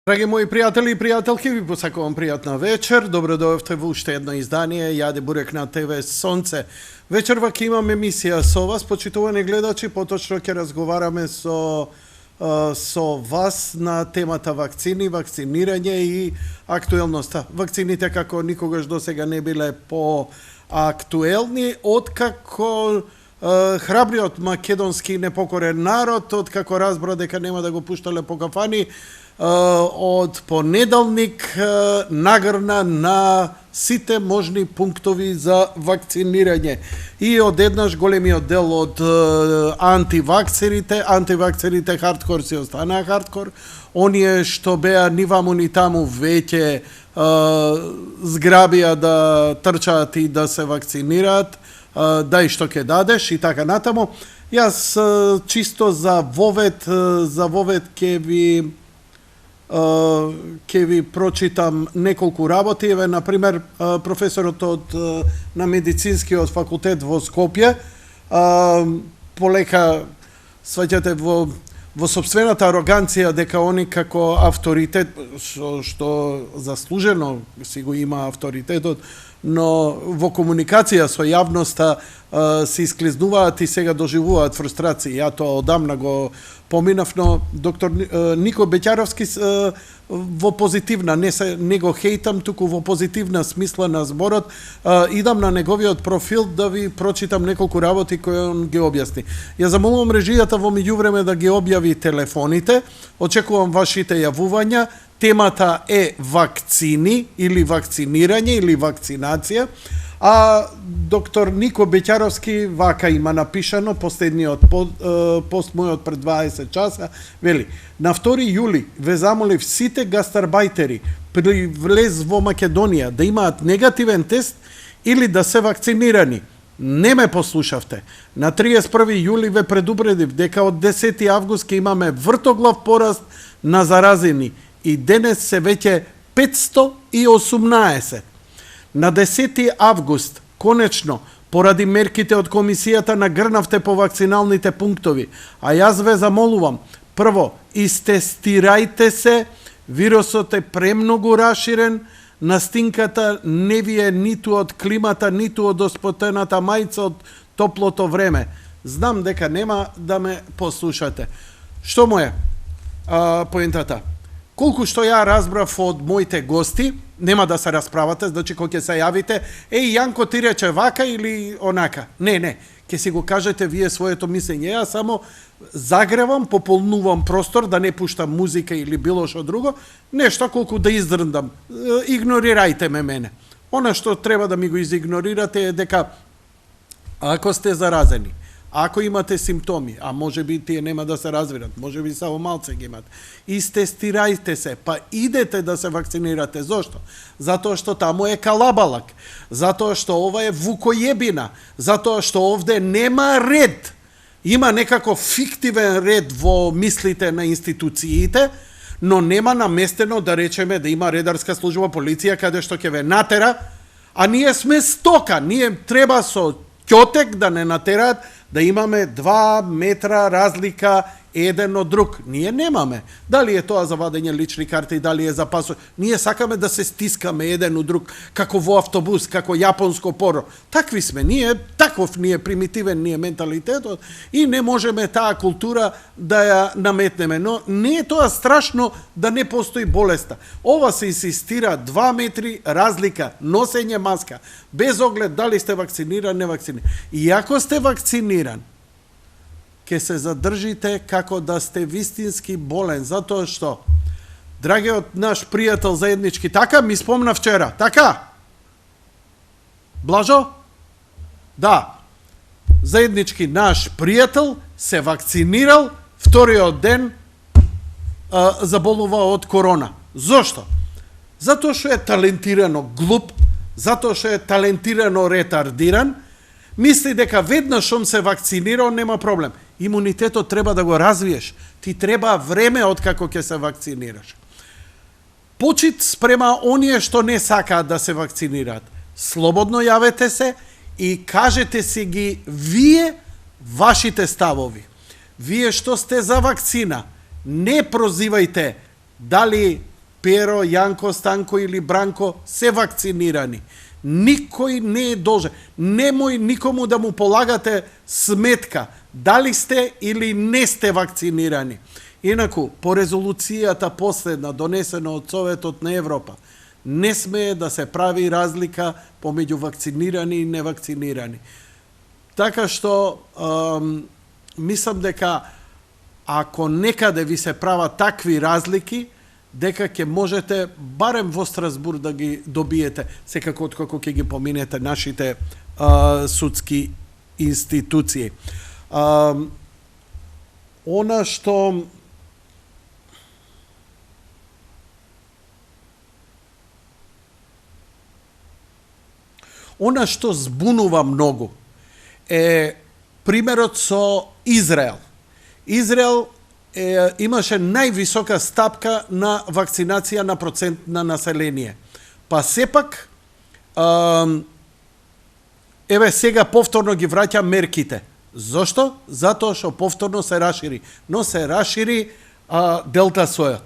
Драги мои пријатели и пријателки, ви посакувам пријатна вечер. Добро дојдовте во уште едно издание Јаде Бурек на ТВ Сонце. Вечерва ќе имам емисија со вас, почитувани гледачи, поточно ќе разговараме со вас на темата вакцини, вакцинирање и актуелноста. Вакцините како никогаш досега не биле по-актуелни, откако храбриот македонски непокорен народ, откако разбра дека нема да го пуштале по кафани, од понеделник нагрна на сите можни пунктови за вакцинирање. И одеднаш големиот дел од антивакцерите хардкор си останаа хардкор. Оние што беа ни ваму ни таму веќе зграбија да трчаат и да се вакцинираат, дај што ќе дадеш и така натаму. Јас чисто за вовед ќе ви прочитам неколку работи. Еве, например, професорот на медицинскиот факултет во Скопје полека сваќате во сопствената ароганција дека они како авторитет, што заслужено си го има авторитетот, но во комуникација со јавноста се исклизнуваат и сега доживуваат фрустрации. Ја тоа одамна го поминав, но доктор Нико Беќаровски во позитивна, не го хейтам, туку во позитивна смисла на зборот, идам на неговиот профил да ви прочитам неколку работи кои он ги објасни. Ја замолувам режијата во меѓувреме да ги објави телефоните, очекувам вашите јавувања. Темата е вакцини или вакцинирање или вакцинација. А доктор Нико Беќаровски вака има напишано, последниот пост мојот пред 20 часа, вели: на 2 јули ве замолив сите гастарбајтери при влез во Македонија да имаат негативен тест или да се вакцинирани. Не ме послушавте. На 31 јули ве предупредив дека од 10 август ќе имаме вртоглав пораст на заразени и денес се веќе 518. На 10 август, конечно, поради мерките од комисијата нагрнавте по вакциналните пунктови, а јас ве замолувам, прво, истестирајте се, вирусот е премногу раширен, настинката не ви е ниту од климата, ниту од оспотената мајца од топлото време. Знам дека нема да ме послушате. Што му е поентата? Колку што ја разбрав од моите гости, нема да се расправате, значи кога ќе се јавите, Јанко ти рече вака или онака. Не, ќе си го кажете вие своето мислење. Ја само загревам, пополнувам простор, да не пуштам музика или било што друго, нешто колку да издрндам. Игнорирајте мене. Она што треба да ми го изигнорирате е дека ако сте заразени, ако имате симптоми, а може би тие нема да се развират, може би само малце ги имат, истестирајте се, па идете да се вакцинирате. Зошто? Затоа што таму е калабалак, затоа што ова е вукојебина, затоа што овде нема ред. Има некако фиктивен ред во мислите на институциите, но нема наместено, да речеме, да има редарска служба, полиција, каде што ќе ве натера, а ние сме стока, ние треба со ќотек да не натераат, да имаме 2 метра разлика еден од друг. Ние немаме. Дали е тоа за вадење лични карти, дали е за пасо. Ние сакаме да се стискаме еден од друг, како во автобус, како јапонско поро. Такви сме ние, таков ни е примитивен ни е менталитетот и не можеме таа култура да ја наметнеме. Но не е тоа страшно да не постои болеста. Ова се инсистира 2 метри разлика, носење маска, без оглед дали сте вакциниран, не вакциниран. И ако сте вакциниран, ќе се задржите како да сте вистински болен, затоа што драгиот наш пријател заеднички, така ми спомна вчера, така? Блажо? Да. Заеднички наш пријател се вакцинирал, вториот ден заболува од корона. Зошто? Затоа што е талентирано глуп, затоа што е талентирано ретардиран, мисли дека веднаш шом се вакцинирал нема проблем. Имунитетот треба да го развиеш. Ти треба време откако ќе се вакцинираш. Почит спрема оние што не сакаат да се вакцинираат. Слободно јавете се и кажете си ги вие вашите ставови. Вие што сте за вакцина, не прозивајте дали Перо, Јанко, Станко или Бранко се вакцинирани. Никој не е должен. Немој никому да му полагате сметка дали сте или не сте вакцинирани. Инаку, по резолуцијата последна, донесена од Советот на Европа, не смее да се прави разлика помеѓу вакцинирани и невакцинирани. Така што, мислам дека ако некаде ви се прават такви разлики, дека ќе можете барем во Страсбург да ги добиете, секако откако ќе ги поминете нашите судски институции. Она што збунува многу е примерот со Израел. Израел имаше највисока стапка на вакцинација на процент на население. Па сепак, еве сега повторно ги враќа мерките. Зошто? Затоа што повторно се рашири. Но се рашири делта сојот.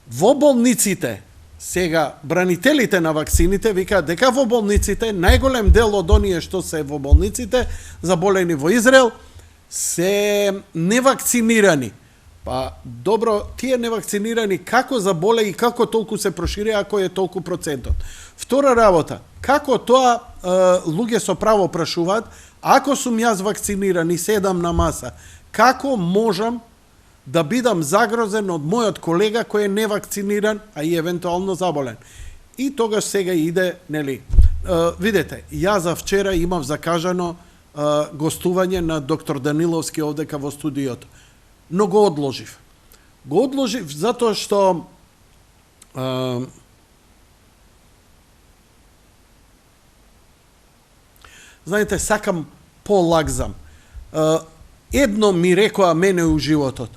Во болниците, сега бранителите на вакцините викаат дека во болниците, најголем дел од оние што се во болниците, заболени во Израел, се невакцинирани. Па, добро, тие невакцинирани како заболе и како толку се прошири ако е толку процентот. Втора работа, како тоа луѓе со право прашуваат, ако сум јас вакциниран и седам на маса, како можам да бидам загрозен од мојот колега кој е невакциниран, а и евентуално заболен? И тогаш сега иде, нели, видете, јас за вчера имав закажано гостување на доктор Даниловски овдека во студиото. Но го одложив. Го одложив затоа што знаете, сакам полагзам. Едно ми рекоа мене у животот.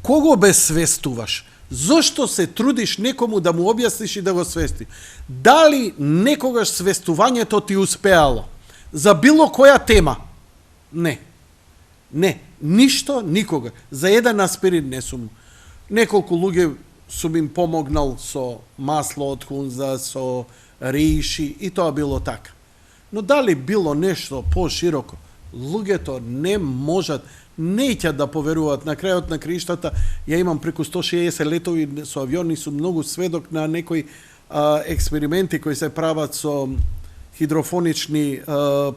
Кого безсвестуваш? Зошто се трудиш некому да му објасниш и да го свести? Дали некогаш свестувањето ти успеало? За било која тема? Не. Не. Ништо, никога. За еден аспирин не сум. Неколку луѓе сум им помогнал со масло од хунза, со риши и тоа било така. Но дали било нешто пошироко? Луѓето не можат, неќа да поверуваат. На крајот на криштата, ја имам преку 160 летови со авиони, сум многу сведок на некои експерименти кои се прават со хидрофонични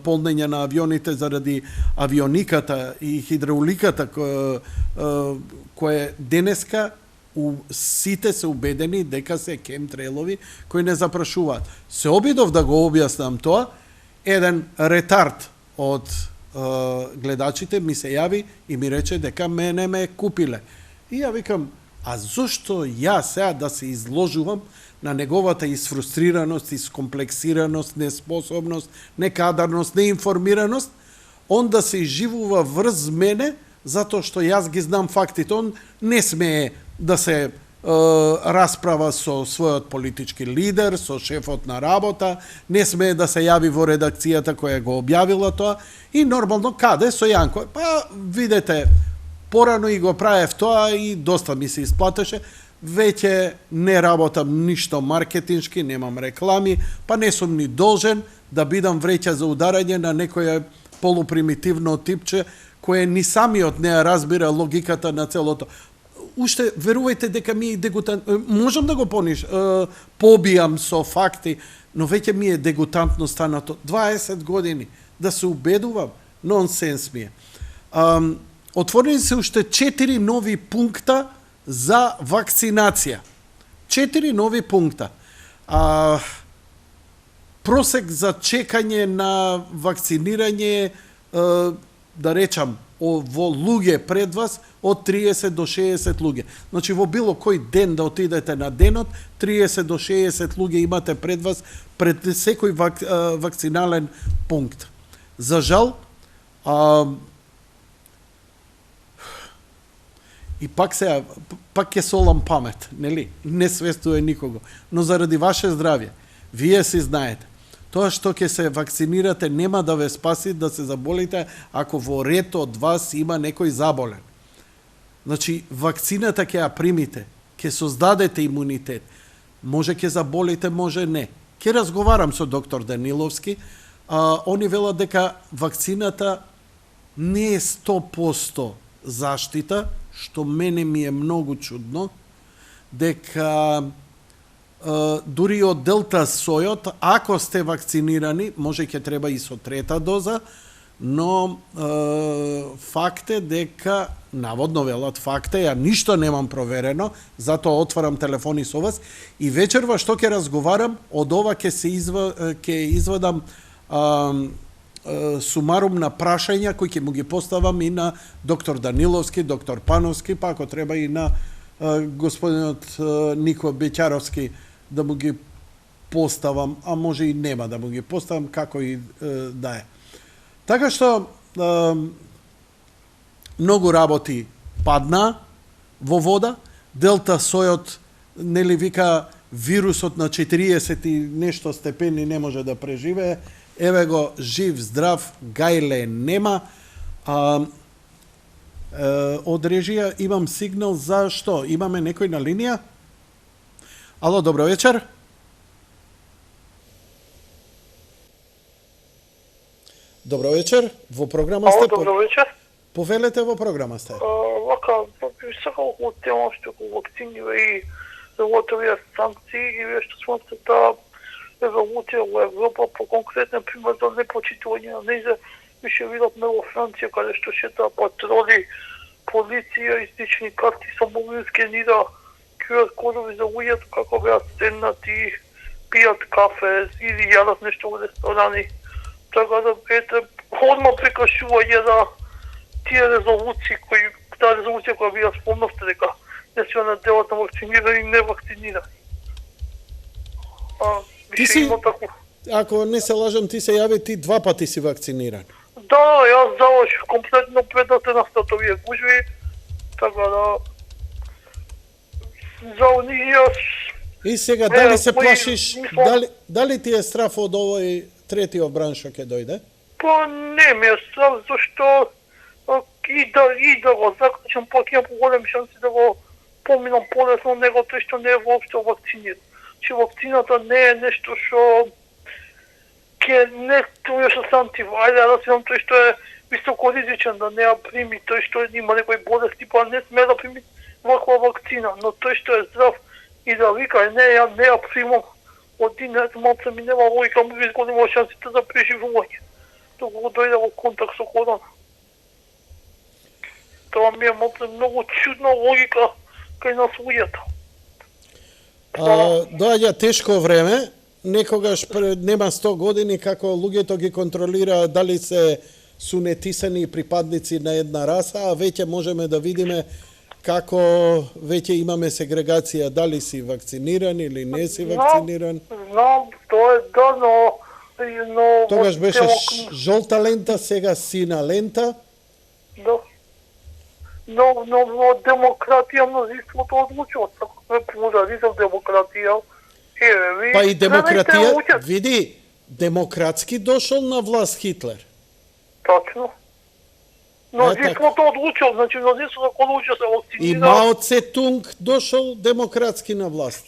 полнења на авионите заради авиониката и хидрауликата која денеска сите се убедени дека се кемтрейлови кои не запрашуваат. Се обидов да го објаснам тоа, еден ретард од гледачите ми се јави и ми рече дека мене ме купиле. И ја викам, а зошто јас сега да се изложувам на неговата изфрустрираност, искомплексираност, неспособност, некадарност, неинформираност, он да се изживува врз мене, затоа што јас ги знам фактите. Он не смее да се расправа со својот политички лидер, со шефот на работа, не смее да се јави во редакцијата која го објавила тоа и нормално каде со Јанко. Па видете, порано и го правев тоа и доста ми се исплатеше. Веќе не работам ништо маркетиншки, немам реклами, па не сум ни должен да бидам вреќа за ударање на некоја полупримитивно типче кое ни самиот не разбира логиката на целото. Уште верувајте дека ми е дегутантно, можам да го побијам со факти, но веќе ми е дегутантно станато 20 години да се убедувам, нонсенс ми е. Отворени се уште 4 нови пункта за вакцинација. 4 нови пункта. Просек за чекање на вакцинирање, да речам, во луѓе пред вас од 30 до 60 луѓе. Значи во било кој ден да отидете на денот, 30 до 60 луѓе имате пред вас, пред секој вакцинален пункт. За жал, и пак ќе солам памет, нели? Не свестува никого. Но заради ваше здравје, вие си знаете, тоа што ќе се вакцинирате нема да ве спаси да се заболите ако во ред од вас има некој заболен. Значи, вакцината ќе ја примите, ќе создадете имунитет. може ќе заболите, може не. Ќе разговарам со доктор Даниловски, они велат дека вакцината не е 100% заштита, што мене ми е многу чудно, дека дури од делта сојот, ако сте вакцинирани, може ќе треба и со трета доза, но факт е дека, наводно велат факт е, ја ништо немам проверено, затоа отварам телефони со вас и вечерва што ќе разговарам, од ова ќе извадам сумарум на прашања кои ќе му ги поставам и на доктор Даниловски, доктор Пановски, па ако треба и на господинот Нико Беќаровски да му ги поставам, а може и нема да му ги поставам, како и да е. Така што многу работи падна во вода, делта сојот, нели вика, вирусот на 40 и нешто степени не може да преживее, еве го жив, здрав, гајле нема. Од режија имам сигнал за што? Имаме некој на линија? Ало, добро вечер. Добро вечер, во програма сте. Добро вечер. Повелете, во програма сте. Вака, сакал од тема што го вакцини и овие санкции и вие што сматате еволуција во Европа по конкретен пример за непочитување на нејзе, више видовме во Франција каде што шета патроли, полиција, истични карти со мобилски нира, QR кодови за луѓето како беа седнати, пијат кафе или јадат нешто во ресторани. Така да ете, одма прекашување на тие резолуции таа резолуција која вие спомнавте дека не се на делот на вакцинирани и невакцинирани. Ти си, ако не се лажам, ти се јави, ти 2 пати си вакциниран. Да, јас завршив комплетно предната на статовија гужви, така да за јас. И сега, дали се плашиш, дали ти е страф од овој третиот бранш што ќе дојде? Па не ми е страф, зашто и да го заклучам, пак имам поголеми шанси да го поминам полесно него тој што не е воопшто вакциниран. Че вакцината не е нешто што не тој што сам ти ајде да сам тој што е високо ризичен да не ја прими, тој што има некои болести, па не сме да прими ваква вакцина, но тој што е здрав и да вика не ја примам, од ден малце ми нема логика, му изголема шансите за преживување, доколку дојде во контакт со корона. Тоа ми е малце многу чудна логика кај нас луѓето. Доаѓа тешко време, некогаш нема 100 години како луѓето ги контролира дали се сунетисани припадници на една раса, а веќе можеме да видиме како веќе имаме сегрегација, дали си вакциниран или не си вакциниран. Знам, тоа е да, но тогаш беше жолта лента, сега сина лента. Да. Но во демократија мнозинството одлучува, такова плурализам, демократија. Па и демократија, види, демократски дошол на власт Хитлер. Точно. Мнозинството одлучува, значи мнозинството одлучува се вакцинира. И Мао Цетунг дошол демократски на власт.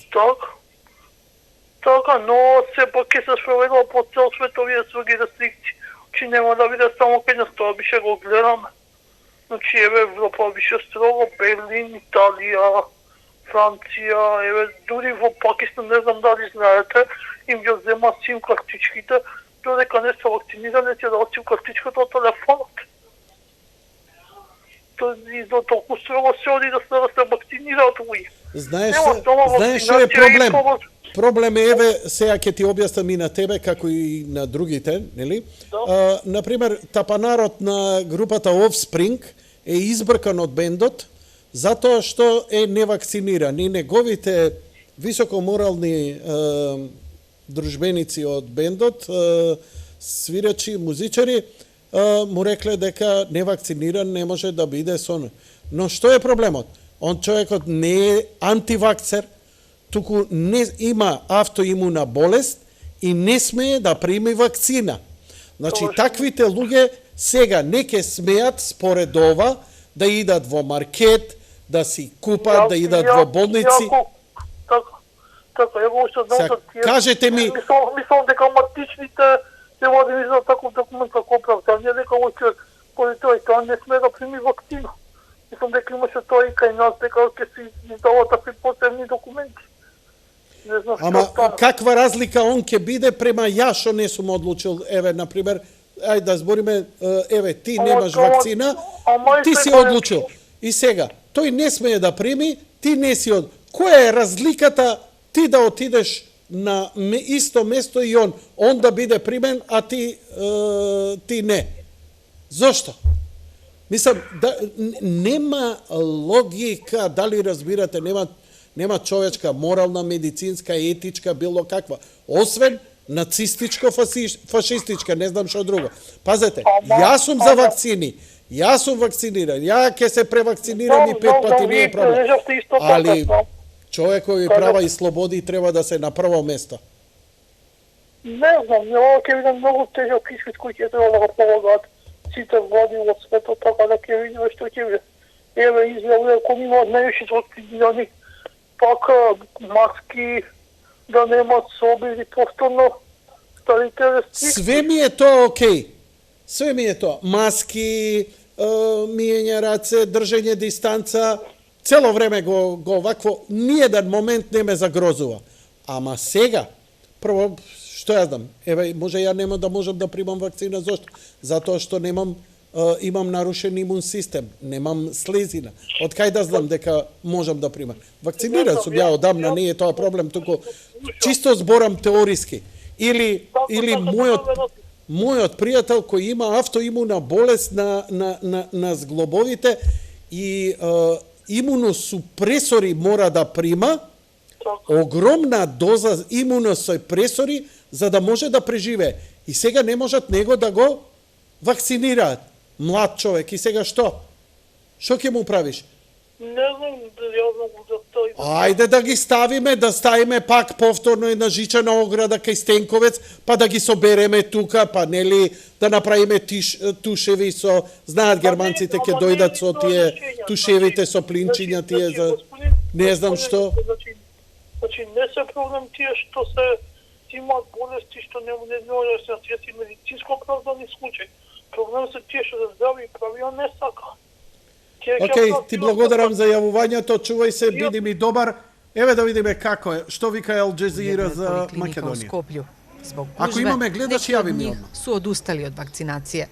Така, но сепак ќе се спроведува по цел свет овие своји рестрикции. Чи нема да биде само кај нас, тоа бише го гледаме. Значи, еве, Европа бише строго, Берлин, Италија, Франција, еве, дури во Пакистан, не знам дали знаете, им ги зема сим картичките, додека не се вакцинирани, ќе дадат сим картичката од телефонот. И до толку строго се оди да се вакцинираат луѓе. Знаеш што е проблем? Проблем е, еве, сега ќе ти објаснам и на тебе, како и на другите, нели? Да. Например, тапанарот на групата Offspring е избркан од бендот, затоа што е невакциниран и неговите високоморални дружбеници од бендот, свирачи, музичари, му рекле дека невакциниран не може да биде со. Но што е проблемот? Он човекот не е антивакцер, туку не има автоимуна болест и не смее да прими вакцина. Значи, таквите луѓе сега не ке смеат според ова да идат во маркет, да си купат, да идат во болници. Така, ја го што знам Сега, за тие. кажете ми- Мислам дека матичните се води за таков документ како оправдание, дека овој човек поради тоа не сме да прими вакцина. Мислам дека имаше тоа и кај нас, дека ќе се издават такви посебни документи. Не знам што Ама стана. каква разлика он ќе биде према ја што не сум одлучил, еве на пример, ајде да збориме, еве ти немаш вакцина, ти си одлучил. И сега, тој не смее да прими, ти не си од... Која е разликата ти да отидеш на исто место и он да биде примен, а ти не? Зошто? Мислам, нема логика, дали разбирате, нема човечка, морална, медицинска, етичка, било каква. Освен нацистичко, фашистичка, не знам што друго. Пазете, јас сум за вакцини, јас сум вакциниран, ја ќе се превакцинирам и 5 пати, не е проблем. Али човекови права и слободи треба да се на прво место. Не знам, ова ќе биде многу тежок испит кој ќе треба да го полагаат сите влади во светот, така да ќе видиме што ќе биде. Еве изјавија кој имаат највише вакцинирани, пак маски, да немаат соби или повторно старите рестрикции. Све ми е тоа окей. Све ми е тоа. Маски, миење раце, држење дистанца, цело време го вакво, ниеден момент не ме загрозува. Ама сега, прво, што ја знам, еве, може ја нема да можам да примам вакцина, зошто? Затоа што имам нарушен имун систем, немам слезина. Од кај да знам дека можам да примам? Вакциниран сум ја одамна, не е тоа проблем, туку чисто зборам теориски. Или мојот пријател кој има автоимуна болест на зглобовите и имуносупресори мора да прима, огромна доза имуносупресори за да може да преживее. И сега не можат него да го вакцинираат. Млад човек. И сега што? Што ќе му правиш? Не знам, ја знам за тој. Ајде да ги ставиме пак повторно една жичана ограда кај Стенковец, па да ги собереме тука, па нели да направиме тушеви со, знаат германците ќе дојдат со тие тушевите со плинчиња тие за не знам што. Значи не се проблем тие што се имаат болести што не може да се сети медицинско оправдани случаи. Проблем се тие што се здрави и правија не сака. Океј, ти благодарам за јавувањето, чувај се, биди ми добар. Еве да видиме како е, што вика Ал Джазира за Македонија. Због Ако имаме гледаш, јави ми одма. Су одустали од вакцинација.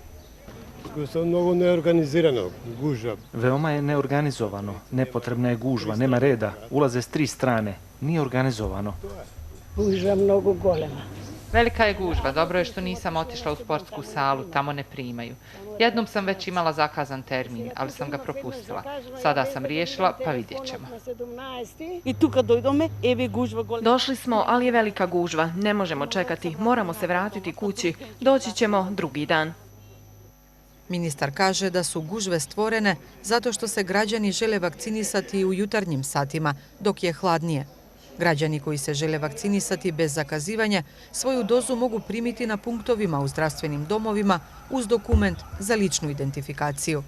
Многу неорганизирано, гужва. Veoma je neorganizovano, nepotrebna je gužva, nema reda, ulaze s 3 strane, nije organizovano. Gužva mnogo golema. Velika je gužva, dobro je što nisam otišla u sportsku salu, tamo ne primaju. Jednom sam već imala zakazan termin, ali sam ga propustila. Sada sam riješila, pa vidjet ćemo. I tu kad dojdome, evo gužva golema. Došli smo, ali je velika gužva. Ne možemo čekati, moramo se vratiti kući. Doći ćemo drugi dan. Ministar kaže da su gužve stvorene zato što se građani žele vakcinisati u jutarnjim satima, dok je hladnije. Građani koji se žele vakcinisati bez zakazivanja svoju dozu mogu primiti na punktovima u zdravstvenim domovima uz dokument za ličnu identifikaciju.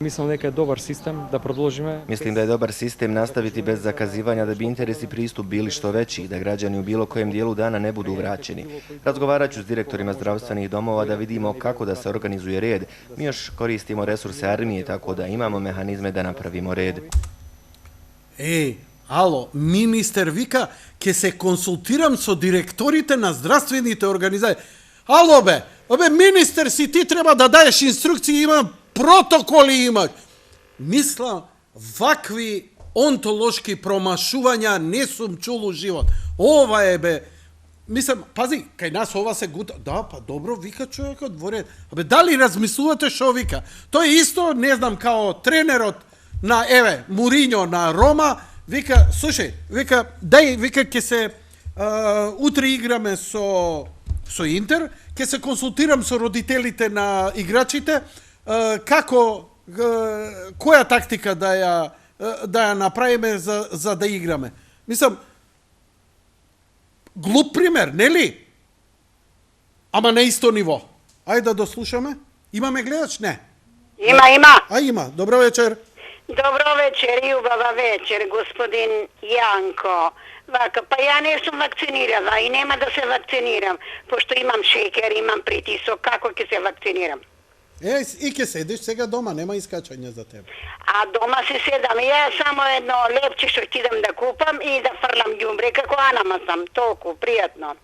Mislim da je dobar sistem da продолжиме. Mislim da je dobar sistem nastaviti bez zakazivanja da bi interes i pristup bili što veći i da građani u bilo kojem dijelu dana ne budu vraćeni. Razgovarat ću s direktorima zdravstvenih domova da vidimo kako da se organizuje red. Mi još koristimo resurse armije, tako da imamo mehanizme da napravimo red. Ало, министер вика, ќе се консултирам со директорите на здравствените организации. Ало бе, министер си, ти треба да даеш инструкции, има протоколи имаш. Мислам, вакви онтолошки промашувања не сум чул у живот. Ова е бе, мислам, пази, кај нас ова се гута. Да, па добро, вика човекот во ред. Дали размислувате што вика? Тој е исто, не знам, као тренерот на, Муриньо на Рома, вика, слушај, вика, ќе се, утре играме со Интер, ќе се консултирам со родителите на играчите, како, која тактика да ја направиме за да играме. Мислам, глуп пример, нели? Ама на исто ниво. Ајде да дослушаме. Имаме гледач? Не. Има. Има. Добро вечер. Dobro večer, ljubava večer, gospodin Janko. Vaka, pa ja ne sam vakcinirala i nema da se vakciniram, pošto imam šeker, imam pritisak, kako će se vakciniram? I ke sediš сега дома, нема искачање за тебе. A doma se sedam, ja samo jedno lepče što idem da kupam i da frlam đumbre, kako Anama sam, толку, пријатно.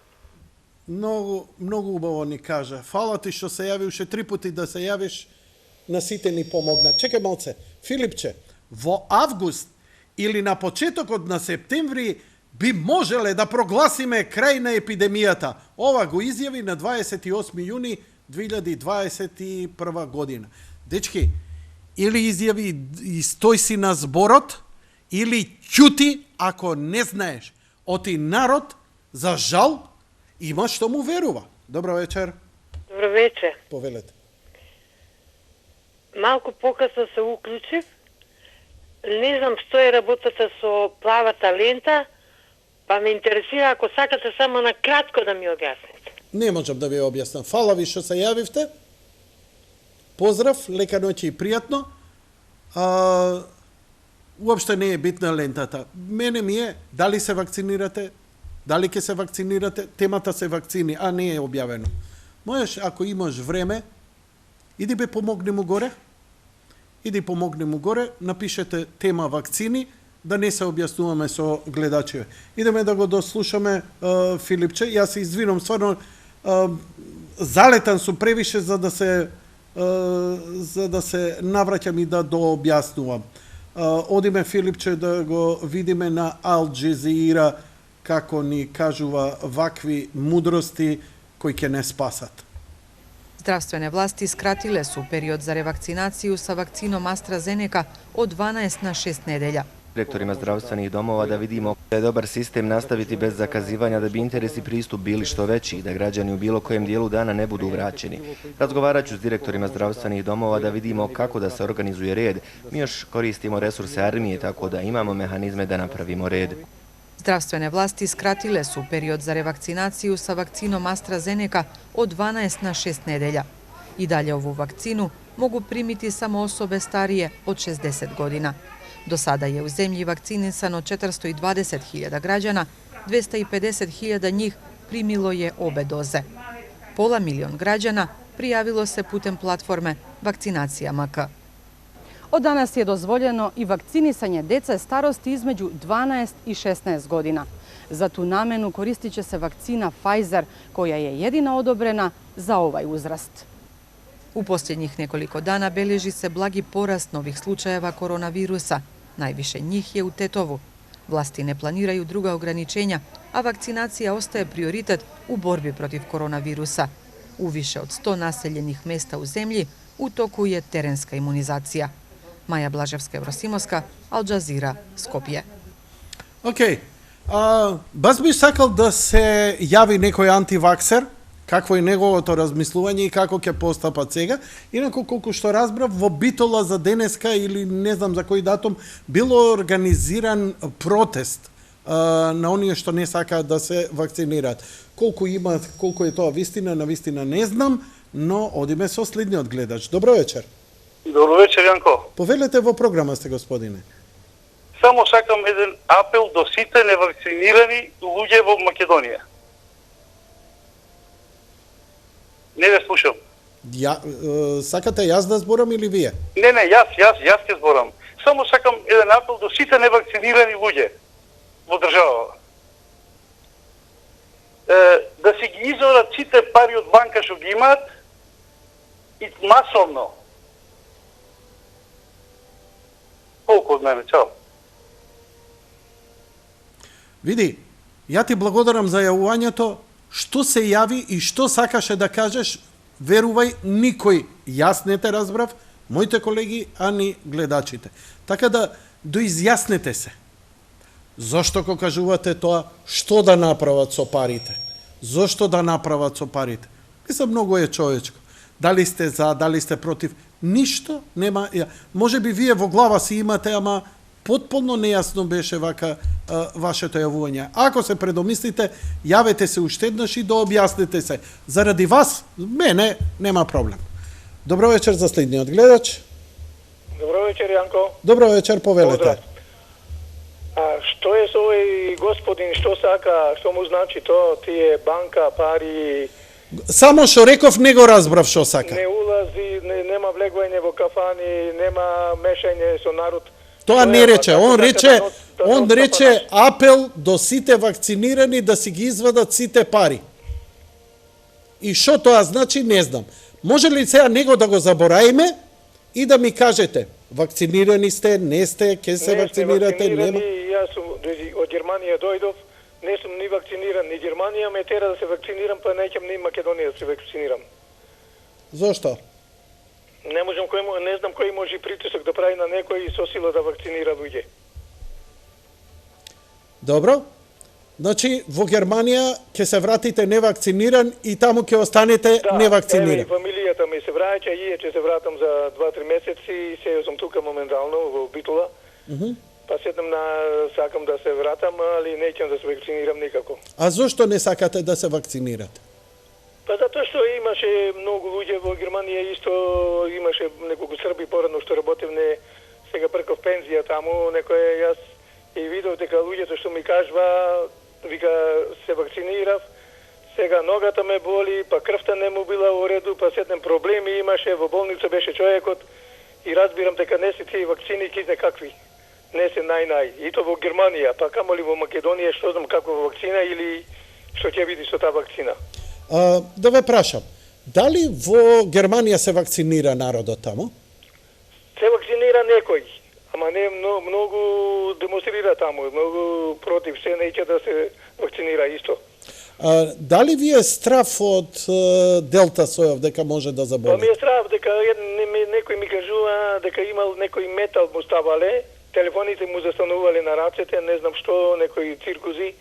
Многу убаво ни кажа. Фала ти што се јави уште 3 пути да се јавиш, на сите ни помогна. Чекај малце, Филипче, во август или на почетокот на септември би можеле да прогласиме крај на епидемијата. Ова го изјави на 28 јуни 2021 година. Дечки, или изјави и стој си на зборот, или ќути ако не знаеш. Оти народ, за жал, има што му верува. Добро вечер. Добро вечер. Повелете. Малку покасно се уклучив. Не знам што е работата со плавата лента, па ме интересира ако сакате само на кратко да ми објасните. Не можам да ви објаснам. Фала ви што се јавивте. Поздрав, лека ноќ и пријатно. Уопште не е битна лентата. Мене ми е дали се вакцинирате, дали ќе се вакцинирате, темата се вакцини, а не е објавено. Можеш, ако имаш време, иди бе помогни му горе. Иди помогни му горе, напишете тема вакцини, да не се објаснуваме со гледачите. Идеме да го дослушаме Филипче. Јас се извинувам, стварно залетан сум превише за да се навраќам и да дообјаснувам. Одиме Филипче да го видиме на Ал Джезира како ни кажува вакви мудрости кои ќе не спасат. Здравствене власти скратиле су период за ревакцинацију са вакцином AstraZeneca од 12 на 6 неделја. Директорima zdravstvenih domova da vidimo da je dobar sistem nastaviti bez zakazivanja da bi interes i pristup bili što veći i da građani u bilo kojem dijelu dana ne budu vraćeni. Razgovarat ću s direktorima zdravstvenih domova da vidimo kako da se organizuje red. Mi još koristimo resurse armije tako da imamo mehanizme da napravimo red. Zdravstvene vlasti skratile su period za revakcinaciju sa vakcinom AstraZeneca od 12 na 6 nedelja. I dalje ovu vakcinu mogu primiti samo osobe starije od 60 godina. Do sada je u zemlji vakcinisano 420.000 građana, 250.000 njih primilo je obe doze. Pola milion građana prijavilo se putem platforme Vakcinacija MK. Od danas je dozvoljeno i vakcinisanje dece starosti između 12 i 16 godina. Za tu namenu koristit će se vakcina Pfizer, koja je jedina odobrena za ovaj uzrast. U posljednjih nekoliko dana beleži se blagi porast novih slučajeva koronavirusa. Najviše njih je u Tetovu. Vlasti ne planiraju druga ograničenja, a vakcinacija ostaje prioritet u borbi protiv koronavirusa. U više od 100 naseljenih mesta u zemlji u toku je terenska imunizacija. Maja Blaževska, Evrosimovska, Al Jazeera, Skopje. Ok, баш би сакал да се јави некој антиваксер, какво е неговото размислување и како ќе постапат сега. Инаку, колку што разбрав, во Битола за денеска или не знам за кој датум, било организиран протест на оние што не сакаат да се вакцинираат. Колку е тоа вистина, на вистина не знам, но одиме со следниот гледач. Добро вечер. Добро вечер, Јанко. Повелете во програма сте, господине. Само сакам еден апел до сите невакцинирани луѓе во Македонија. Не ве слушам. Сакате јас да зборам или вие? Не, јас ќе зборам. Само сакам еден апел до сите невакцинирани луѓе во државава. Да си ги изорат сите пари од банка што ги имаат и масовно. Колку од мене, чао. Види, ја ти благодарам за јавувањето. Што се јави и што сакаше да кажеш, верувај, никој, јас не те разбрав, моите колеги, а ни гледачите. Така да, доизјаснете се. Зошто го кажувате тоа, што да направат со парите? Зошто да направат со парите? Мислам, многу е човечко. Дали сте за, дали сте против, ништо нема. Може би вие во глава си имате, ама потполно нејасно беше вака вашето јавување. Ако се предомислите, јавете се уште еднаш и дообјасните се. Заради вас, мене, нема проблем. Добро вечер за следниот гледач. Добро вечер, Јанко. Добро вечер, повелете. Поздрав. А што е со овој господин, што сака, што му значи то, тие банка, пари? Само што реков не го разбрав што сака. Не улази, нема влегување во кафани, нема мешање со народ. Тоа не рече, он рече апел до сите вакцинирани да си ги извадат сите пари. И што тоа значи, не знам. Може ли сега него да го забораиме и да ми кажете, вакцинирани сте, не сте, ке се вакцинирате, нема? Јас од Германија дојдов, не сум ни вакциниран, ни Германија ме тера да се вакцинирам, па неќам ни Македонија да се вакцинирам. Зошто? Не можам, не знам кој може притисок да прави на некој и со сила да вакцинира луѓе. Добро. Значи, во Германија ќе се вратите невакциниран и таму ќе останете невакциниран. Да, фамилијата ми се враќа и ќе се вратам за 2-3 месеци и сега сум тука моментално во Битола. Па седнам сакам да се вратам, али неќам да се вакцинирам никако. А зошто не сакате да се вакцинирате? Па затоа што имаше многу луѓе во Германија, исто имаше неколку срби порадно што работевне, сега преков пензија таму, некој јас и видов дека луѓето што ми кажува, вика се вакцинирав, сега ногата ме боли, па крвта не му била во реду, па сетнем проблеми имаше, во болница беше човекот и разбирам дека не се тие вакцини кизне какви. Не се нај. И то во Германија, па камоли во Македонија, што знам каква вакцина или што ќе види со таа вакцина. Да ве прашам, дали во Германија се вакцинира народот таму? Се вакцинира некој, ама не многу демонстрира таму, многу против се неќе да се вакцинира исто. Дали ви е страф од Делта сојов дека може да заболи? Па ми е страф дека некој ми кажува дека имал некој метал му ставале, телефоните му застанувале на рацете, не знам што, некои циркузи,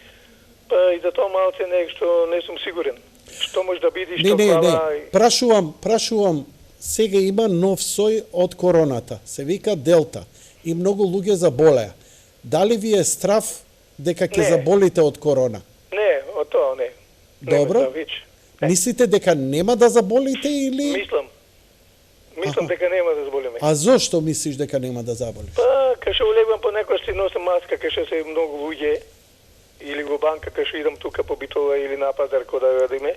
па и за тоа малце нешто не сум сигурен. Што може да биде, што права... Не, прашувам, сега има нов сој од короната, се вика Делта, и многу луѓе заболеа. Дали ви е страф дека ќе заболите од корона? Не, од тоа не. Добро. Мислите дека нема да заболите или... Мислам дека нема да заболиме. А зошто мислиш дека нема да заболиш? Па, кај што улегувам по некој си носам маска, кај што се многу луѓе, или во банка, кај што идам тука по Битола или на пазар кога да јадиме.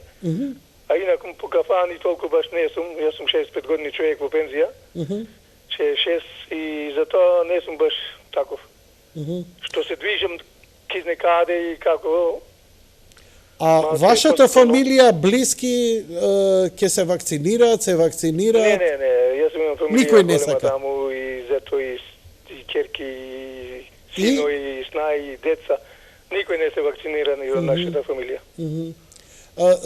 А инаку по кафани толку баш не сум, јас сум 65 години човек во пензија. 6 и затоа не сум баш таков. Што се движам кизне каде и како... А вашата фамилија, блиски, ќе се вакцинираат, се вакцинираат? Не, јас имам фамилија, никој не сака. Таму и зето и ќерки, и сино, и сна, и деца. Никој не се вакцинира ни од нашата фамилија.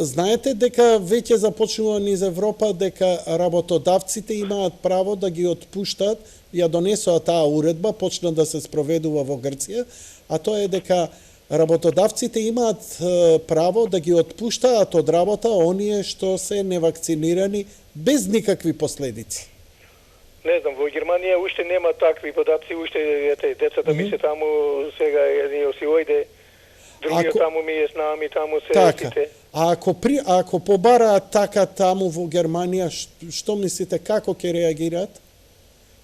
Знаете дека веќе започнува низ Европа дека работодавците имаат право да ги отпуштат, ја донесоа таа уредба, почна да се спроведува во Грција, а тоа е дека работодавците имаат право да ги отпуштаат од работа оние што се невакцинирани без никакви последици. Не знам, во Германија уште нема такви податци, уште децата ми се таму, сега едниот си ојде, другиот таму ми е с нами, таму се сите. А ако побараат така таму во Германија, што мислите, како ќе реагираат?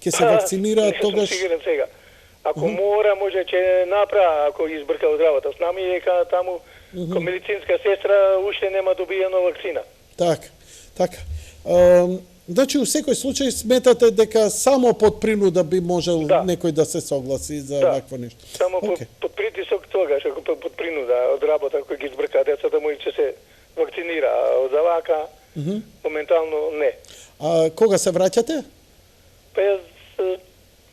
Ќе се вакцинираат тогаш? Не сум сигурен сега. Ако мора, може ќе направа, ако избрка од работа. С нами е таму, ко медицинска сестра, уште нема добијана вакцина. Така. Значи, у секој случај сметате дека само под принуда би можел некој да се согласи за вакво нешто. Само под притисок тогаш, ако под принуда од работа, кој ги избрка децата му и ќе се вакцинира. А од завака, моментално не. А кога се враќате? Па јас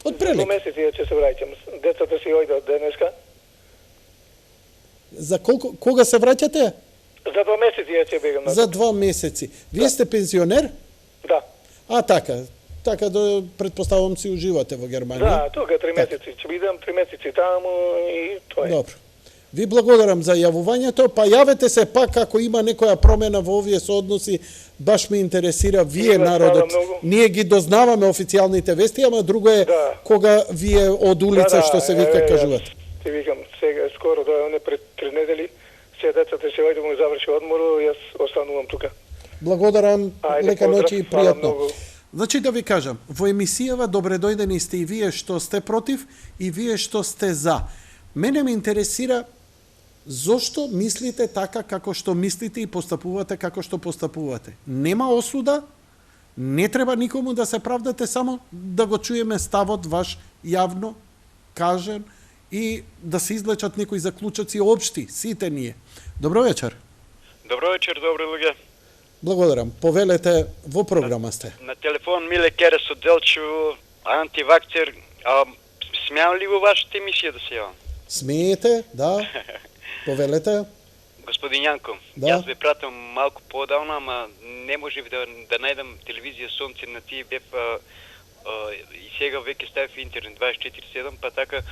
од прелек. 2 месеци ќе се враќам. Децата си ојдат денеска. За кога се враќате? За 2 месеци ќе бегам. За 2 месеци. Вие сте пензионер? Да. А, така. Така да предпоставам си уживате во Германија. Да, тука 3 месеци. Ќе бидам 3 месеци таму и тоа е. Добро. Ви благодарам за јавувањето, па јавете се пак ако има некоја промена во овие соодноси, баш ме интересира вие народот. Ние ги дознаваме официјалните вести, ама друго е кога вие од улица што се вика кажувате. Ти викам, сега скоро дојде пред 3 недели, се децата се ојде му заврши одмор, јас останувам тука. Благодарам, лека ноќ и пријатно. Значи да ви кажам, во емисијава добре дојдени сте и вие што сте против и вие што сте за. Мене ме интересира зошто мислите така како што мислите и постапувате како што постапувате. Нема осуда, не треба никому да се правдате, само да го чуеме ставот ваш јавно, кажен, и да се излечат некои заклучоци општи, сите ние. Добро вечер. Добро вечер, добри луѓе. Благодарам. Повелете, во програма сте. На телефон Миле Керес од Делчево, антивакцер. Смеам ли во вашата емисија да се јавам? Смеете, да. Повелете. Господин Јанко, да. Јас ве пратам малку подавно, ама не можев да најдам телевизија Сонце на тие бев и сега веќе ставив интернет 24/7, па така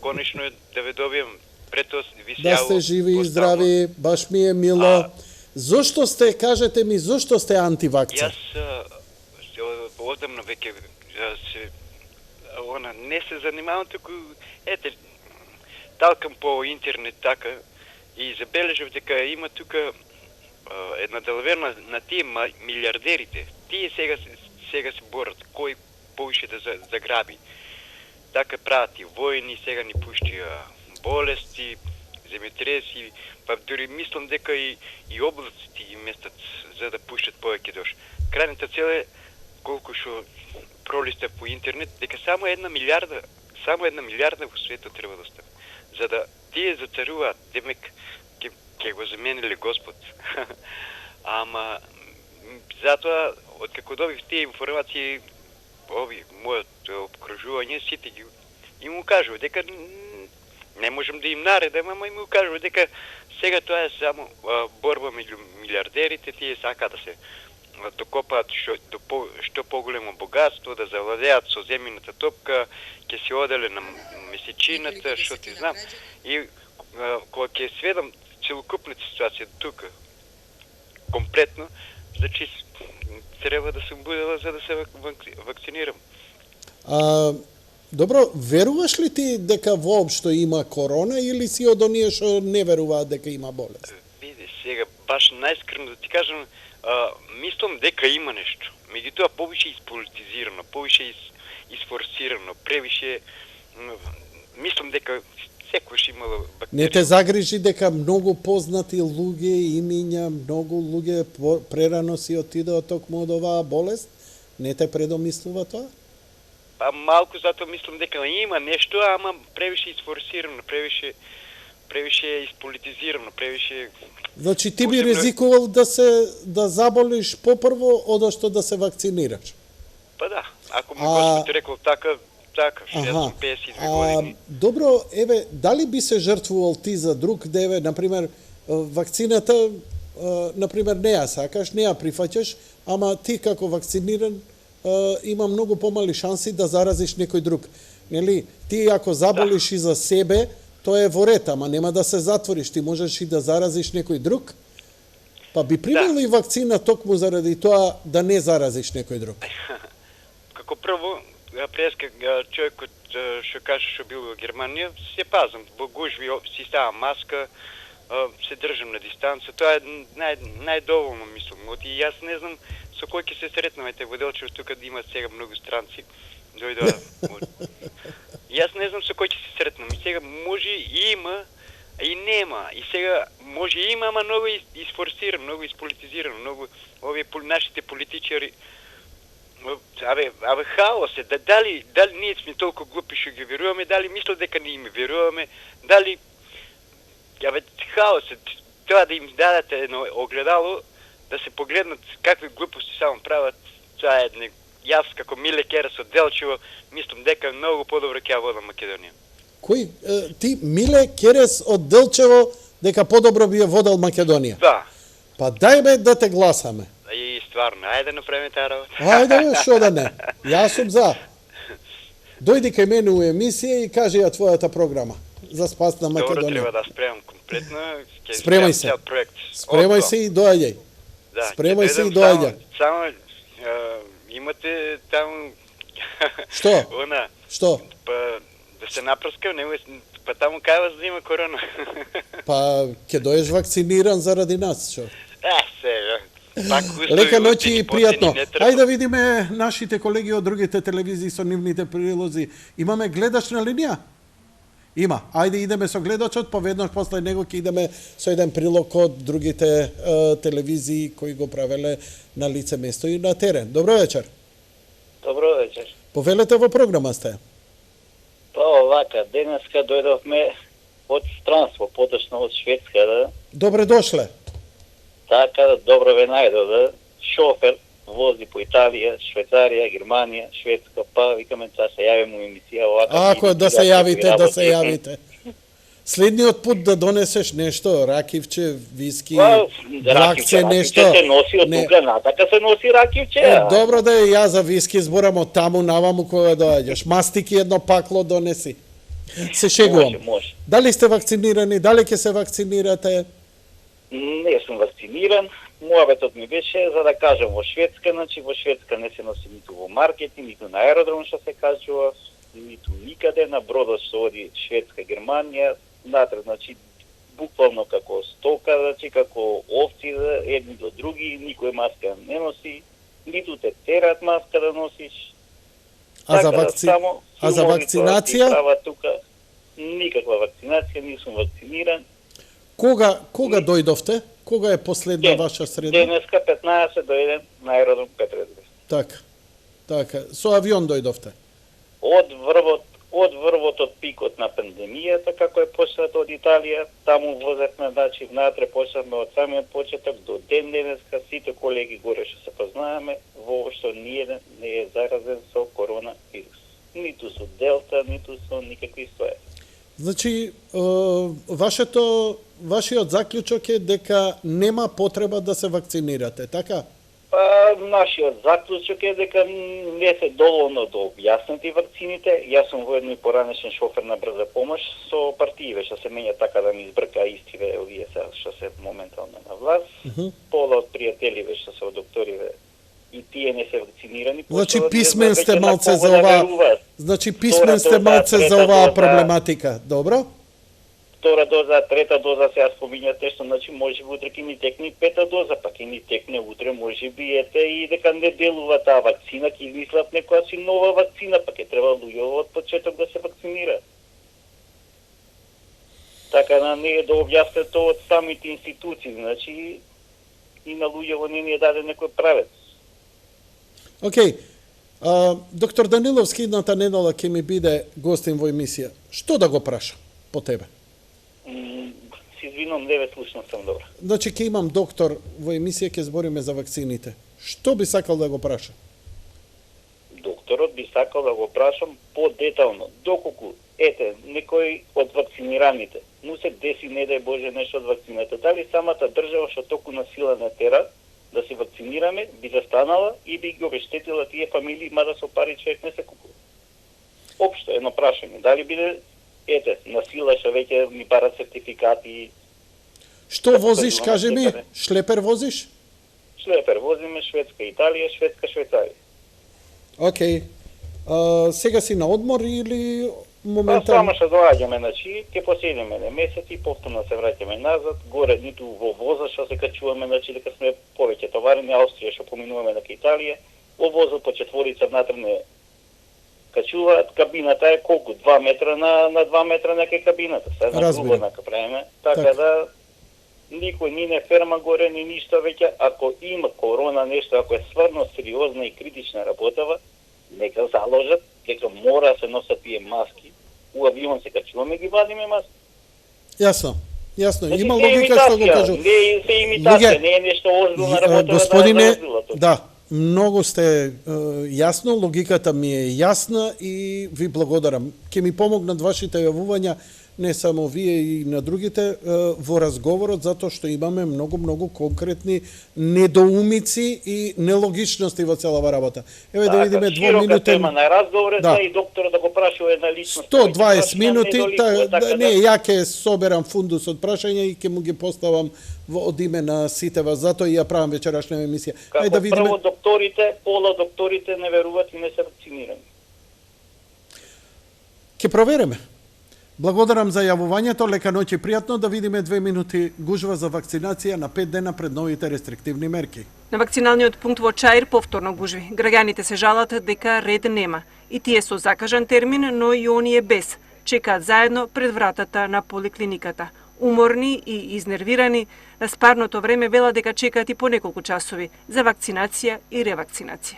конечно да ве добијам. Прето ви се да сте живи и здрави, баш ми е мило. Зошто сте, кажете ми, зошто сте антивакцер? Јас одамна веќе не се занимавам, туку ете талкам по интернет така и забележав дека има тука една деловерна на тие милиардерите. Тие сега се борат кој повише да заграби. Така прават и војни, сега ни пушти болести, земјотреси, па дури мислам дека и облаците ги местат за да пуштат повеќе дош. Крајната цел е колку што пролистав по интернет, дека само една милиарда во светот треба да стане. За да тие зацаруваат, демек ќе го замениле Господ. Ама затоа откако добив тие информации, моето обкружување, сите ги и му кажува дека не можем да им наредам, ама и му кажува дека сега тоа е само борба меѓу милиардерите, тие сакаат да се докопаат што поголемо богатство, да завладеат со земјината топка, ќе се оделе на месечината, што ти знам. И кога ќе сведам целокупната ситуација тука, комплетно, значи треба да сум будела за да се вакцинирам. Добро, веруваш ли ти дека воопшто има корона или си од оние што не веруваат дека има болест? Види, сега баш најскрено да ти кажам, мислам дека има нешто. Меѓутоа повише исполитизирано, повише изфорсирано, превише мислам дека секојаш имало бактерија. Не те загрижи дека многу познати луѓе, имиња, многу луѓе прерано си отидоа токму од оваа болест? Не те предомислува тоа? Па малку затоа мислам дека има нешто, ама превише изфорсирано, превише исполитизирано, превише. Значи ти би ризикувал да заболиш попрво одошто да се вакцинираш? Па да, ако ми Господ рекол така, јас сум 52 години. Добро, еве, дали би се жртвувал ти за друг, да еве, например, вакцината, например, не ја сакаш, не ја прифаќаш, ама ти како вакциниран има многу помали шанси да заразиш некој друг. Нели, ти ако заболиш и за себе, тоа е во ред, ама нема да се затвориш, ти можеш и да заразиш некој друг. Па би примил и вакцина токму заради тоа да не заразиш некој друг. Како прво, преска човекот што каже што бил во Германија, се пазам, во гужви си ставам маска, се држам на дистанца, тоа е најдоволно мислам. И јас не знам со кој ќе се сретнаме во Делчево, тука да има сега многу странци. Дојдоа. Јас не знам со кој ќе се сретнам. И сега може и има, и нема. И сега може и има, ама многу изфорсирано, многу изполитизирано, многу овие нашите политичари. Абе хаос е. Дали ние сме толку глупи што ги веруваме, дали мислат дека ние им веруваме, дали хаос е. Тоа да им дадете едно огледало, да се погледнат какви глупости само прават, тоа е јас како Миле Керес од Делчево, мислам дека многу подобро ќе ја водам Македонија. Кој ти Миле Керес од Делчево дека подобро би ја водел Македонија? Да. Па дај да те гласаме. И стварно, ајде направиме таа работа. Ајде, што да не. Јас сум за. Дојди кај мене у емисија и кажи ја твојата програма за спас на Македонија. Добро, треба да спремам комплетно. Спремај се. Спремај се и доаѓај. Да, спремај се и доаѓај. Само имате таму Што? Она. Што? Па да се напрскам, па таму кај вас да има корона. Па ќе доеш вакциниран заради нас, што? Сега. Лека ноќи и пријатно. Ајде да видиме нашите колеги од другите телевизии со нивните прилози. Имаме гледач на линија? Има. Ајде идеме со гледачот, па веднаш после него ќе идеме со еден прилог од другите телевизии кои го правеле на лице место и на терен. Добро вечер. Добро вечер. Повелете во програма сте. Па овака, денеска дојдовме од странство, поточно од Шведска, да. Добре дошле. Така, добро ве најдов, да. Шофер вози по Италија, Швейцарија, Германија, Шведска, па викаме да се јавиме у емисија овака. Ако да се јавите, да се јавите. Следниот пут да донесеш нешто, ракивче, виски, влакче, нешто. Ракивче се носи од тука натака, се носи ракивче. Добро да е, ја за виски зборам од таму наваму кога доаѓаш. Мастики едно пакло донеси. Се шегувам. Може. Дали сте вакцинирани? Дали ќе се вакцинирате? Не сум вакциниран. Муабетот ми беше за да кажам во Шведска, значи во Шведска не се носи ниту во маркети, ниту на аеродром што се кажува, ниту никаде, на бродот што оди Шведска, Германија, натре, значи буквално како стока, значи како овци едни до други, никој маска не носи, ниту те терат маска да носиш. А за вакцинација? Тука, никаква вакцинација, не сум вакциниран. Кога дојдовте? Кога е последна ваша среда? Денеска 15 дојдем на аеродром Петровград. Така. Со авион дојдовте? Од врвот од пикот на пандемијата, како е почнато од Италија, таму возевме, значи, внатре почнавме од самиот почеток до ден денеска, сите колеги горе што се познаеме, воопшто ниеден не е заразен со коронавирус. Ниту со делта, ниту со никакви стоја. Значи, вашиот заклучок е дека нема потреба да се вакцинирате, така? Па, нашиот заклучок е дека не се доволно да објаснати вакцините. Јас сум воедно и поранешен шофер на брза помош со партииве што се менја така да ми избрка истиве овие што се моментално на власт. Пола од пријателиве што се од докториве и тие не се вакцинирани. Значи писмен сте малце за оваа. Значи писмен сте малце за оваа проблематика, добро? Втора доза, трета доза, сега спомињате што, значи, може би утре ќе ни текне пета доза, па ќе ни текне утре, може би, ете, и дека не делува таа вакцина, ќе измислат некоја си нова вакцина, па ќе треба луѓе од почеток да се вакцинира. Така да не е да објасне тоа од самите институции, значи, и на луѓе не ни е даде некој правец. Океј. Доктор Даниловски, едната недела ќе ми биде гостин во емисија. Што да го праша по тебе? Си извинувам, не ве слушнав сам добро. Значи, ќе имам доктор во емисија, ќе збориме за вакцините. Што би сакал да го праша? Докторот би сакал да го прашам подетално. Доколку, ете, некој од вакцинираните, му се деси, не дај Боже, нешто од вакцината, дали самата држава што току на сила не тера да се вакцинираме, би застанала и би ги обештетила тие фамилии, мада со пари човек не се купува. Општо, едно прашање, дали биде ете, на сила што веќе ми барат сертификати. Што возиш, кажи ми? Шлепер возиш? Шлепер возиме, Шведска, Италија, Шведска, Швейцарија. Океј. Сега си на одмор или моментално? Само што доаѓаме, значи, ќе поседиме на месец и повторно се враќаме назад, горе ниту во воза што се качуваме, значи дека сме повеќе товарени, Австрија што поминуваме на Италија, во возот по четворица внатре не качуваат, кабината е колку? 2 метра на 2 метра нека е кабината. Се една слободна правиме. Така да никој ни не ферма горе, ни ништо веќе. Ако има корона нешто, ако е стварно сериозна и критична работава, нека заложат, дека мора се носат тие маски. У авион се качуваме, ги вадиме маски. Јасно. Значи, Има логика што го кажу. Не се имитација, не е нешто озбилна работа. Господине, да, многу сте јасно, логиката ми е јасна и ви благодарам. Ке ми помогнат вашите јавувања, не само вие и на другите, во разговорот, затоа што имаме многу конкретни недоумици и нелогичности во целава работа. Еве да видиме 2 минути. Тема на разговорот, и докторот да го прашува една личност. 120 минути, не, ја ќе соберам фундус од прашања и ќе му ги поставам од име на сите вас, затоа и ја правам вечерашна емисија. Како да видиме. Прво докторите, пола докторите не веруваат и не се вакцинирани. Ќе провериме. Благодарам за јавувањето, лека ноќ и пријатно, да видиме 2 минути гужва за вакцинација на 5 дена пред новите рестриктивни мерки. На вакциналниот пункт во Чаир повторно гужви. Граѓаните се жалат дека ред нема. И тие со закажан термин, но и оние без. Чекаат заедно пред вратата на поликлиниката. Уморни и изнервирани, на спарното време велат дека чекаат и по неколку часови за вакцинација и ревакцинација.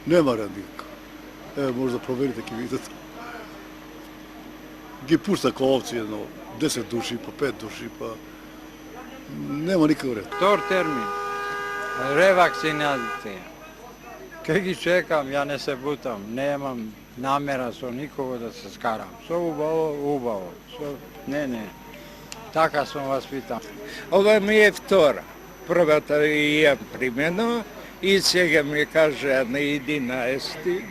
Нема ред никако. Може да проверите, ќе видите. Ги пуста коловци едно 10 души, па 5 души, па нема никаков ред. Втор термин, ревакцинација. Кај ги чекам, ја не се бутам, немам намера со никого да се скарам. Со убаво, не. Така сум васпитан. Ова ми е втора. Првата ја примено и сега ми кажа на 11.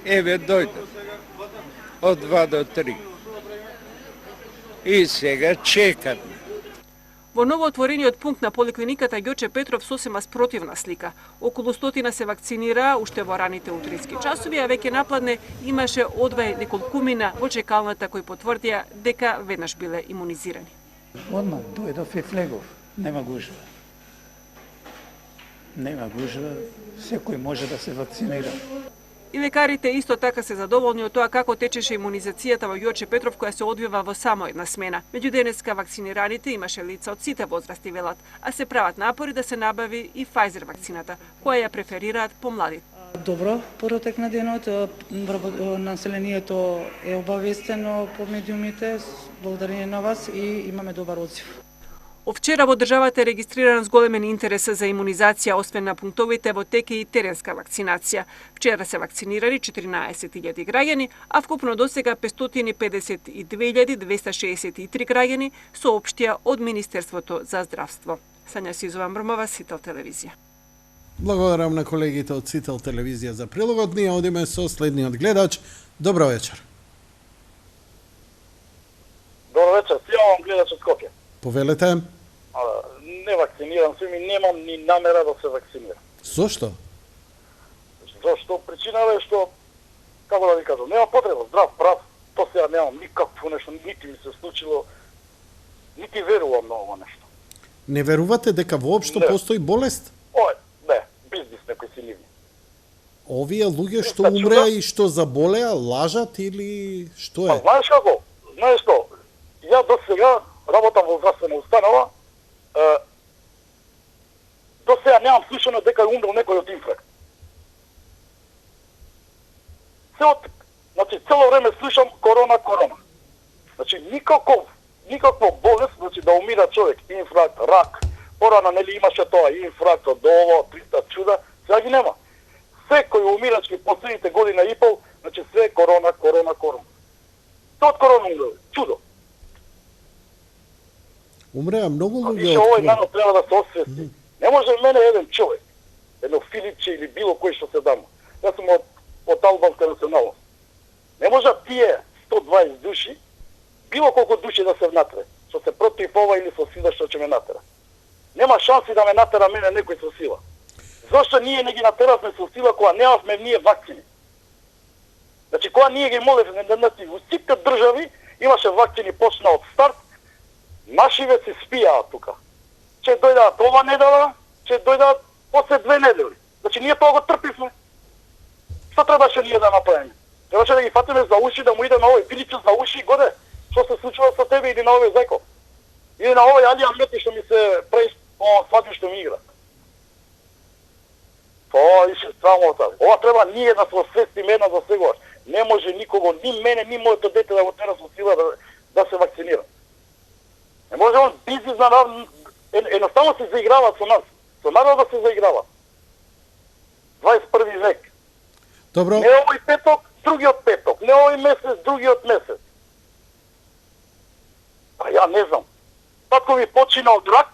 Еве дојде. Од 2 до 3. И сега чекат. Во новоотворениот пункт на поликлиниката Ѓоче Петров сосема спротивна слика. Околу 100 се вакцинира уште во раните утрински часови, а веќе напладне имаше одвај неколкумина во чекалната кои потврдија дека веднаш биле имунизирани. Одмah дојдов и влегов. Нема гужва. Секој може да се вакцинира. И лекарите исто така се задоволни од тоа како течеше имунизацијата во Ѓоче Петров, која се одвива во само една смена. Меѓу денеска вакцинираните имаше лица од сите возрасти, велат, а се прават напори да се набави и Pfizer вакцината, која ја преферираат помладите. Добро, протек на денот, населението е обавестено по медиумите, благодарение на вас и имаме добар одзив. Од вчера во државата е регистриран зголемен интерес за имунизација, освен на пунктовите во теке и теренска вакцинација. Вчера се вакцинирали 14.000 граѓани, а вкупно досега 552.263 граѓани соопштија од Министерството за здравство. Сања Сизова Мрмова, Сител телевизија. Благодарам на колегите од Сител телевизија за прилогот. Ние одиме со следниот гледач. Добро вечер. Добро вечер, сјавам гледач од Скопје. Повелете. Не вакцинирам се, ми немам ни намера да се вакцинирам. Зошто? Зошто? Причината е што, како да ви кажам, нема потреба, здрав, прав, то сега немам никакво нешто, нити ми се случило, нити верувам на ово нешто. Не верувате дека воопшто постои болест? Не, бизнис некои си нивни. Овие луѓе што умреа и што заболеа, лажат или што е? Знаеш како? Знаеш што? Ја до сега работам во здравствена установа, до сега немам слушано дека е умрел некој од инфаркт. Значи, цело време слушам корона. Значи, никакво болест, значи да умира човек, инфаркт, рак, порано нели имаше тоа, инфаркт, од ово, 300 чуда, сега ги нема. Секој умирачки последните година и пол, значи све корона. Тоа од корона умрел, чудо. Умреа многу луѓе. Више овој народ треба да се освести. Не може мене еден човек, едно Филипче или било кој што се дамо. Јас сум од албанска националност. Не може тие 120 души, било колку души да се внатре, што се против ова или со сила што ќе ме натера. Нема шанси да ме натера мене некој со сила. Зошто ние не ги натеравме со сила кога немавме ние вакцини? Значи, кога ние ги молевме, во сите држави имаше вакцини почна од старт, нашиве се спијаа тука. Че дојдат ова недела, че дојдат после 2 недели. Значи, ние тоа го трпивме. Што требаше ние да направиме? Требаше да ги фатиме за уши, да му иде на овој Филипче за уши и годе. Што се случува со тебе или на овој Зеков? Или на овој Али Ахмети што ми се прави свадби што ми игра. Тоа ише срамота. Ова треба ние да се освестиме една за сегаш. Не може никого, ни мене, ни моето дете да го тера со сила да се вакцинира. Не може он бизнес на народ, едноставно се заиграва со нас. Со народ да се заиграва. 21 век. Добро. Не овој петок, другиот петок. Не овој месец, другиот месец. А ја не знам. Татко ми почина од рак,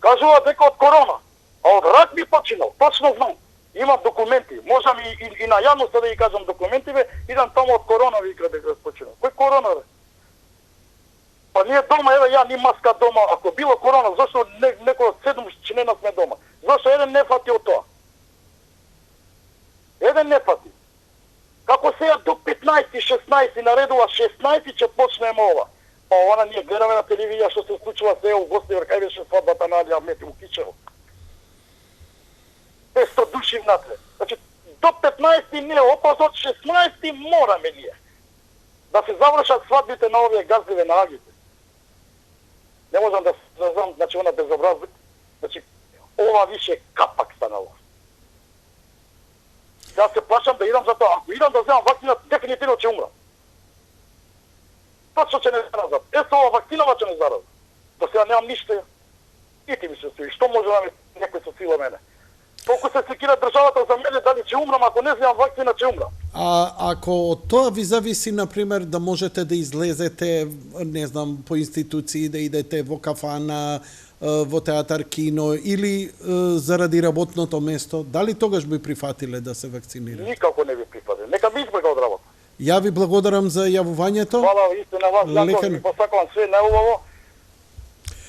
кажува дека од корона. А од рак ми починал, точно знам. Имам документи. Можам и на јавноста да ги кажам документиве, идам таму од корона вика дека починал. Кој корона, бе? Па ние дома, еве ја ни маска дома, ако било корона, зашто некој од 7 члена сме дома? Зашто еден не фати од тоа? Еден не фати. Како сега до 15 15-16 наредува, 16 ќе почнеме ова. Па ова ние гледаме на телевизија што се случува сега у Босна и Херцеговина, кај беше свадбата на Али Ахмети у Кичево. 500 души внатре. Значи, до 15 не е опас, од 16 мораме ние да се завршат свадбите на овие газливе на агите. Не можам да знам, значи, она безобразник. Значи, ова више капак станало. Јас се плашам да идам за тоа. Ако идам да земам вакцина, дефинитивно ќе умрам. Точно ќе не заразам. Со ова вакцинава ќе не заразам. До сега немам ништо. И ти ми се стои. Што може да ми некој со сила мене? Толку се секира државата за мене, дали ќе умрам, ако не земам вакцина, ќе умрам. А ако од тоа ви зависи, например, да можете да излезете, не знам, по институции, да идете во кафана, во театар, кино или заради работното место, дали тогаш би прифатиле да се вакцинирате? Никако не би прифатиле. Нека би избега од работа. Ја ви благодарам за јавувањето. Хвала истина вас, Јанко, ви посакувам све најубаво.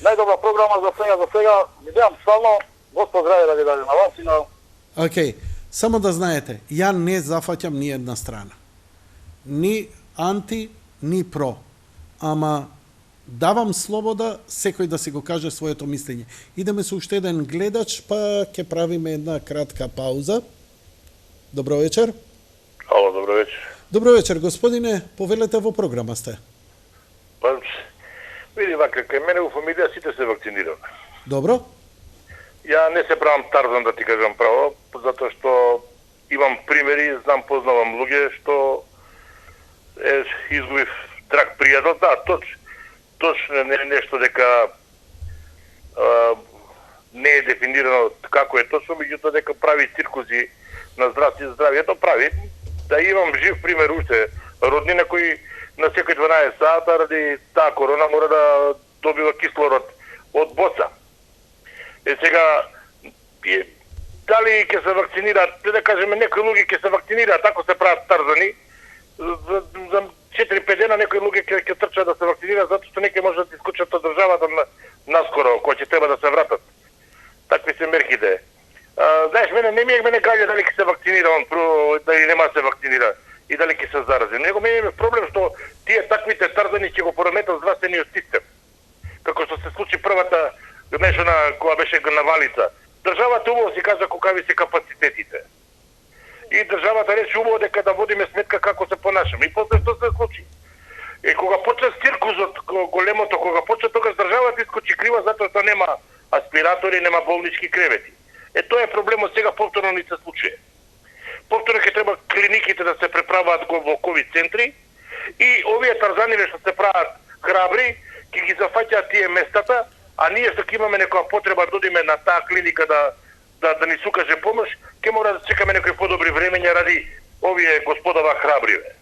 Најдобра програма за сега. Видеам стално. Господ здраве да ви даде на вас и на... Океј, само да знаете, ја не зафаќам ни една страна. Ни анти, ни про. Ама давам слобода секој да си го каже своето мислење. Идеме со уште еден гледач, па ќе правиме една кратка пауза. Добро вечер. Ало, добро вечер. Добро вечер, господине, повелете во програма сте. Па, види вака, кај мене во фамилија сите се вакцинираме. Добро. Ја не се правам Тарзан, да ти кажам право, затоа што имам примери, знам, познавам луѓе што изгубив драг пријател. Да, точно не е нешто дека не е дефинирано како е точно, меѓутоа дека прави циркузи на здравјето прави. Да имам жив пример уште, роднина кој на секој 12 сата ради таа корона мора да добива кислород од боца. Сега, дали ќе се вакцинираат, да кажеме, некои луѓе ќе се вакцинираат, ако се прават Тарзани, за 4-5 дена некои луѓе ќе трчат да се вакцинираат, затоа што некои може да искочат од државата наскоро, кои ќе треба да се вратат. Такви се мерките. Знаеш, не ми е гаѓа дали ќе се вакцинира он, дали нема да се вакцинира и дали ќе се зарази. Него мене е проблем што тие таквите Тарзани ќе го пореметат здравствениот систем. Како што се случи првата нешто која беше на Валица. Државата убаво си кажа колкави се капацитетите. И државата рече убаво дека да водиме сметка како се понашаме. И после што се случи? И кога почна циркузот големото, кога почна тогаш државата искочи крива затоа што нема аспиратори, нема болнички кревети. Тоа е проблемот сега повторно ни се случи. Повторно ќе треба клиниките да се преправаат во ковид центри и овие Тарзани што се прават храбри, ќе ги зафаќаат тие местата, а ние што ќе имаме некоја потреба да одиме на таа клиника да ни сукаже помош, ќе мора да чекаме некои подобри времења ради овие господава храбриве.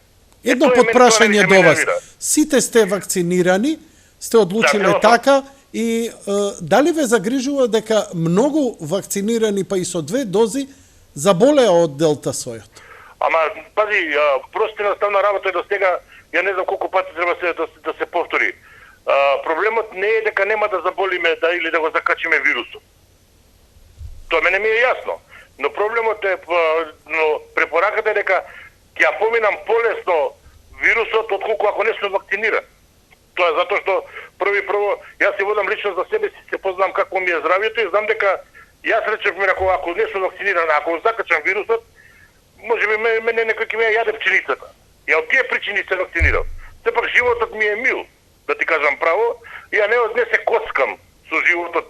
Едно подпрашање до вас. Сите сте вакцинирани, сте одлучиле така и дали ве загрижува дека многу вакцинирани па и со 2 дози заболеа од делта сојот? Ама, пази, просто наставна работа е до сега, ја не знам колку пати треба да се повтори. Проблемот не е дека нема да заболиме или да го закачиме вирусот. Тоа мене ми е јасно. Но проблемот е, препораката е дека ќе ја поминам полесно вирусот отколку ако не сум вакциниран. Тоа е затоа што прво, јас се водам лично за себе си, се познам како ми е здравјето и знам дека јас речев ако не сум вакциниран, ако закачам вирусот, може би мене некој ќе ме јаде пчелицата. Ја од тие причини се вакцинирам. Сепак животот ми е мил, да ти кажам право, ја не се коцкам со животот.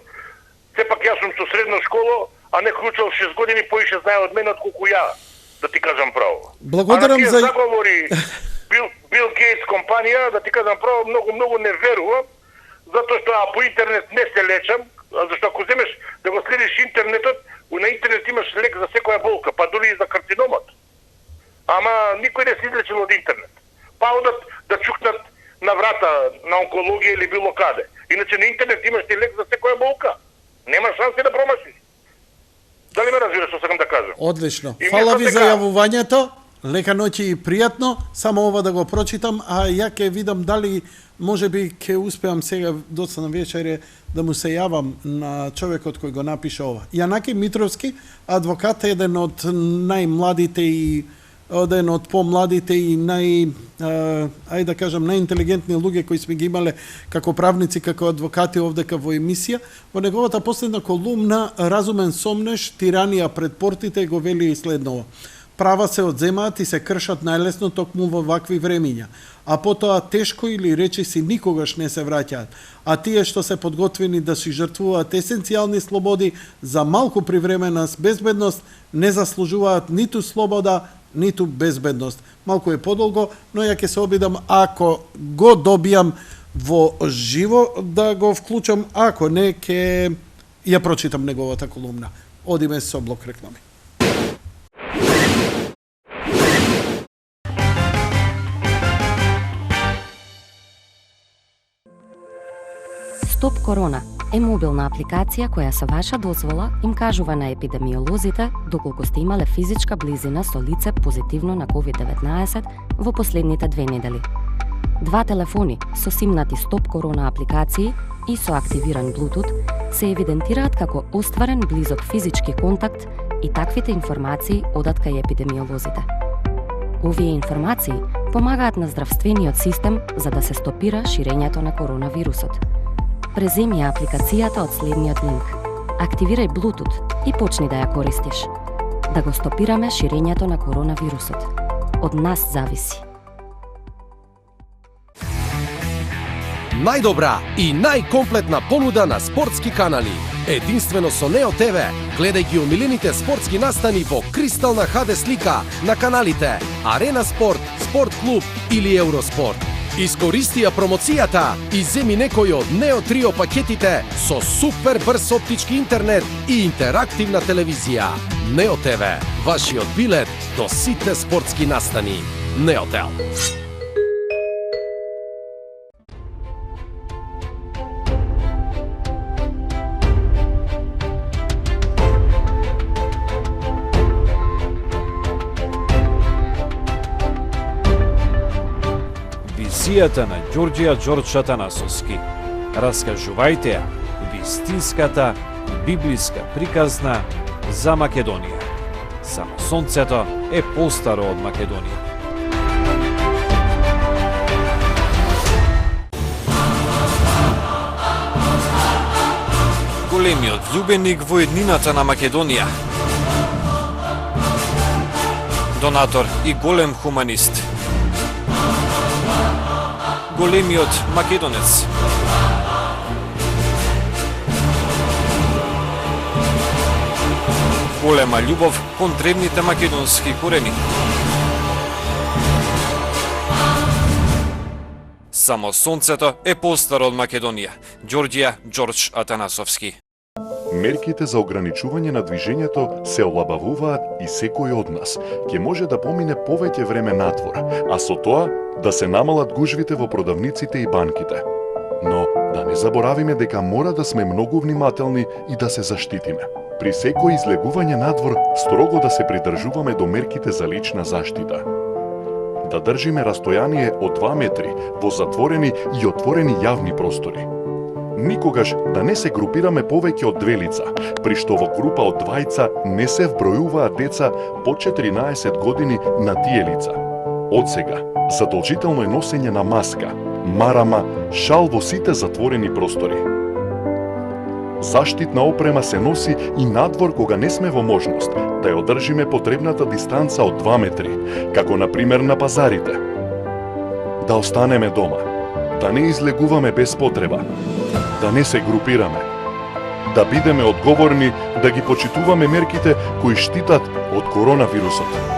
Сепак јас сум со средна школа, а некој учел 6 години поише знае од мене отколку ја, да ти кажам право. Благодарам за заговори Бил Гейтс компанија, да ти кажам право, многу не верувам, затоа што по интернет не се лечам, зашто ако земеш да го следиш интернетот, на интернет имаш лек за секоја болка, па дури и за карциномот. Ама никој не се излечил од интернет. Па одат да чукнат на врата на онкологија или било каде. Иначе на интернет имаш ти лек за секоја болка. Нема шанси да промашиш. Дали ме разбираш што сакам да кажам? Одлично. Фала ви за јавувањето. Лека ноќ и пријатно. Само ова да го прочитам, а ја ќе видам дали можеби ќе успеам сега доцна на вечере да му се јавам на човекот кој го напише ова. Јанаки Митровски, адвокат, еден од најмладите и оден од помладите и ајде да кажам, најинтелигентни луѓе кои сме ги имале како правници, како адвокати овдека во емисија. Во неговата последна колумна "Разумен сомнеш, тиранија пред портите" го вели и следново: "Права се одземаат и се кршат најлесно токму во вакви времиња, а потоа тешко или речиси никогаш не се враќаат. А тие што се подготвени да си жртвуваат есенцијални слободи за малку привремена безбедност, не заслужуваат ниту слобода, ниту безбедност." Малку е подолго, но ја ќе се обидам, ако го добијам во живо, да го вклучам, ако не, ќе ја прочитам неговата колумна. Одиме со блок реклами. Стоп Корона е мобилна апликација која со ваша дозвола им кажува на епидемиолозите доколку сте имале физичка близина со лице позитивно на COVID-19 во последните 2 недели. 2 телефони со симнати Стоп Корона апликации и со активиран Bluetooth се евидентираат како остварен близок физички контакт и таквите информации одат кај епидемиолозите. Овие информации помагаат на здравствениот систем за да се стопира ширењето на коронавирусот. Преземи ја апликацијата од следниот линк. Активирај Bluetooth и почни да ја користиш. Да го стопираме ширењето на коронавирусот. Од нас зависи. Најдобра и најкомплетна понуда на спортски канали. Единствено со Нео ТВ. Гледај ги омилените спортски настани во кристална HD слика на каналите Арена Спорт, Спорт Клуб или Евроспорт. Искористи ја промоцијата и земи некој од Нео Трио пакетите со супер брз оптички интернет и интерактивна телевизија. Нео ТВ, вашиот билет до сите спортски настани. Неотел. Визијата на Ѓорѓија Ѓорџ Атанасовски. Раскажувајте ја вистинската библиска приказна за Македонија. Само сонцето е постаро од Македонија. Големиот љубеник во еднината на Македонија. Донатор и голем хуманист. Големиот македонец. Голема љубов кон древните македонски корени. Само сонцето е постаро од Македонија. Ѓорѓија Ѓорџ Атанасовски. Мерките за ограничување на движењето се олабавуваат и секој од нас ќе може да помине повеќе време надвор, а со тоа да се намалат гужвите во продавниците и банките. Но да не заборавиме дека мора да сме многу внимателни и да се заштитиме. При секој излегување надвор строго да се придржуваме до мерките за лична заштита. Да држиме растојание од 2 метри во затворени и отворени јавни простори. Никогаш да не се групираме повеќе од 2 лица, при што во група од 2 не се вбројуваат деца по 14 години на тие лица. Од сега, задолжително е носење на маска, марама, шал во сите затворени простори. Заштитна опрема се носи и надвор кога не сме во можност да ја одржиме потребната дистанца од 2 метри, како на пример на пазарите. Да останеме дома, да не излегуваме без потреба, да не се групираме, да бидеме одговорни, да ги почитуваме мерките кои штитат од коронавирусот.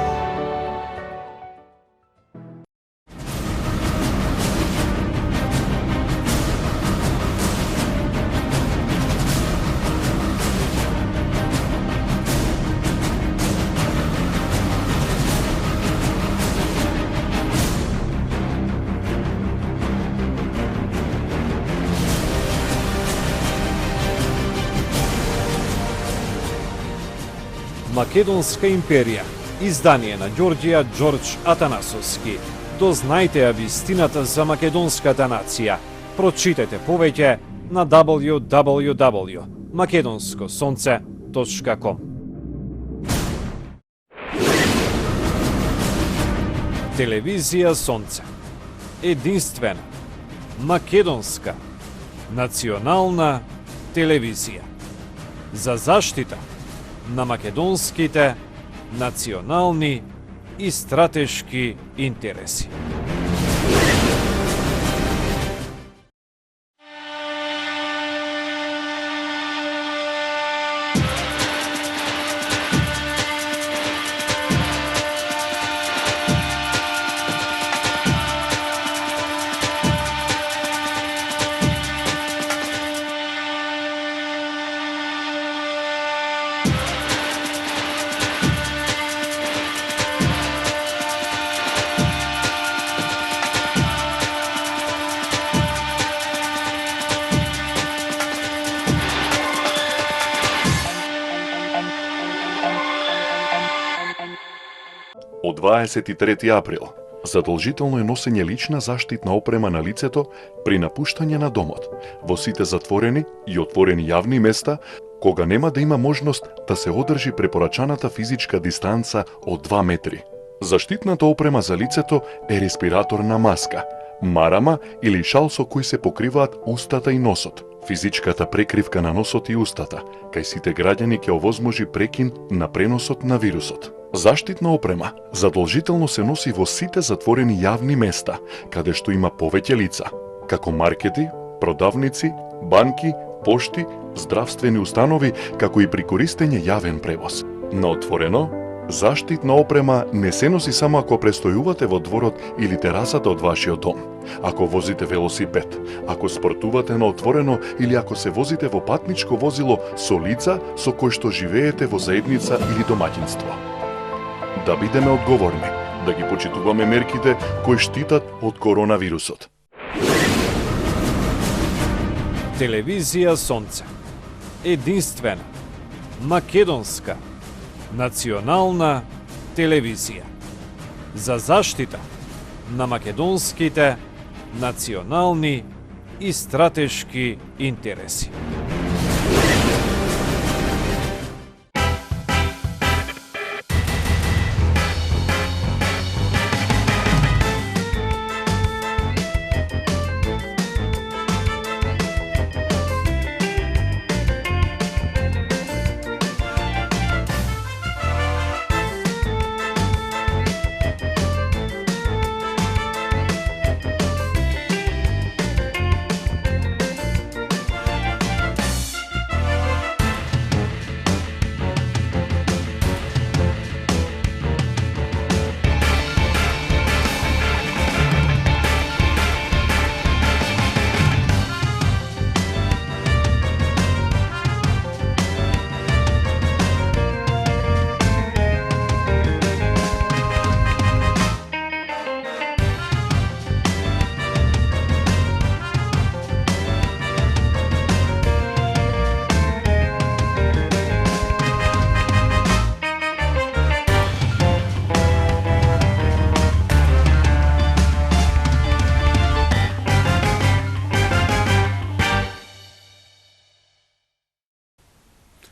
Македонска империја. Издание на Ѓорѓија Ѓорџ Атанасовски. Дознајте ја вистината за македонската нација. Прочитајте повеќе на www.makedonskosonce.com. Телевизија Сонце. Единствена, македонска, национална телевизија. За заштита на македонските национални и стратешки интереси. Од 23 април задолжително е носење лична заштитна опрема на лицето при напуштање на домот, во сите затворени и отворени јавни места, кога нема да има можност да се одржи препорачаната физичка дистанца од 2 метри. Заштитната опрема за лицето е респираторна маска, марама или шал со кој се покриваат устата и носот. Физичката прекривка на носот и устата, кај сите граѓани ќе овозможи прекин на преносот на вирусот. Заштитна опрема задолжително се носи во сите затворени јавни места, каде што има повеќе лица, како маркети, продавници, банки, пошти, здравствени установи, како и при користење јавен превоз. На отворено, заштитна опрема не се носи само ако престојувате во дворот или терасата од вашиот дом, ако возите велосипед, ако спортувате на отворено или ако се возите во патничко возило со лица со кои што живеете во заедница или домаќинство. Да бидеме одговорни, да ги почитуваме мерките кои штитат од коронавирусот. Телевизија Сонце. Единствена, македонска, национална телевизија. За заштита на македонските национални и стратешки интереси.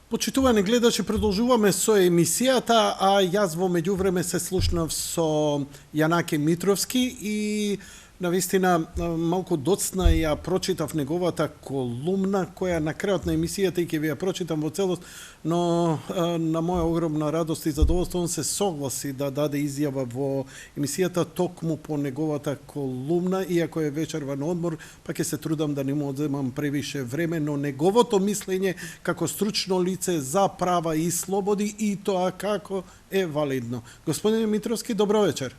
Почитувани гледачи, продолжуваме со емисијата, а јас во меѓувреме се слушнав со Јанаки Митровски и навистина малку доцна ја прочитав неговата колумна, која на крајот на емисијата и ќе ви ја прочитам во целост, но на моја огромна радост и задоволство он се согласи да даде изјава во емисијата токму по неговата колумна, иако е вечерван одмор, па ќе се трудам да не му одземам превише време, но неговото мислење како стручно лице за права и слободи и тоа како е валидно. Господин Митровски, добро вечер.